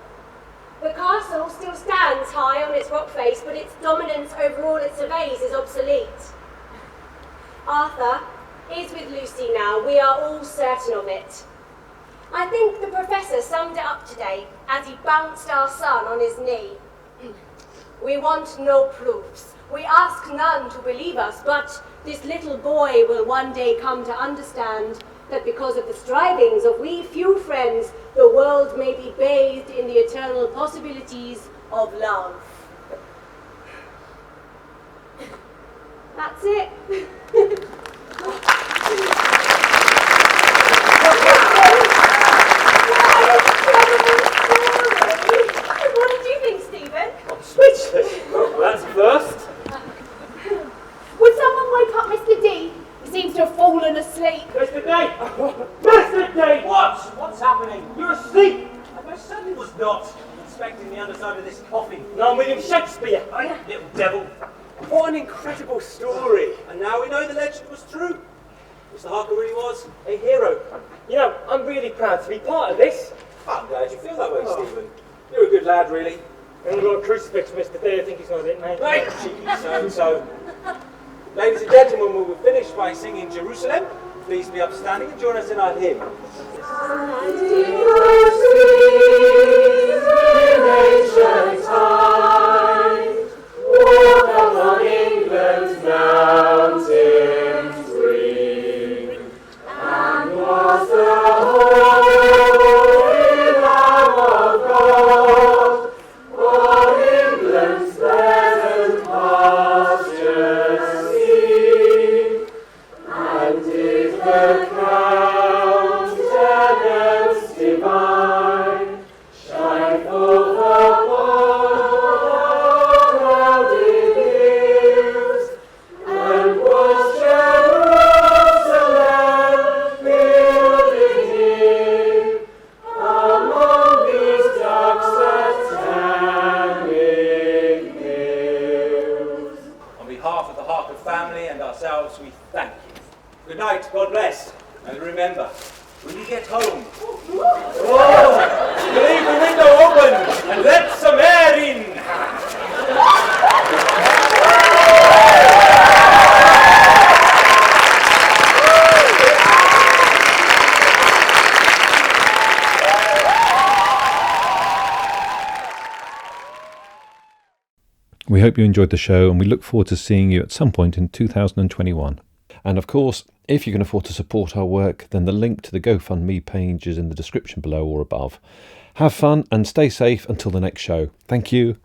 The castle still stands high on its rock face, but its dominance over all it surveys is obsolete. Arthur is with Lucy now, we are all certain of it. I think the professor summed it up today as he bounced our son on his knee. We want no proofs. We ask none to believe us, but this little boy will one day come to understand that because of the strivings of we few friends, the world may be bathed in the eternal possibilities of love. That's it. What did you think, Stephen? I'm speechless. Well, that's a first. Would someone wake up Mr. D? He seems to have fallen asleep. Mr. D! Mr. D! What? What's happening? You're asleep! I certainly was not inspecting the underside of this coffin. No, I'm William Shakespeare. Little devil. What an incredible story. And now we know the legend was true. Mr. Harker really was a hero. You know, I'm really proud to be part of this. I'm glad you feel that way, Stephen. You're a good lad, really. And I've got a crucifix, Mr. D. I think he's not it, mate. Right, cheeky so-and-so. Ladies and gentlemen, when we're finished by singing Jerusalem. Please be upstanding and join us in our hymn. Walk upon England's mountains green, and was the holy Lamb of God, for England's pleasant pastures seen, and did the countenance divine shine forth upon clouded hills, and was Jerusalem building here among these dark satanic hills. On behalf of the Harker family and ourselves, we thank you. Good night, God bless, and remember, when you get home, leave the window open and let some air in. We hope you enjoyed the show, and we look forward to seeing you at some point in 2021. And of course, if you can afford to support our work, then the link to the GoFundMe page is in the description below or above. Have fun and stay safe until the next show. Thank you.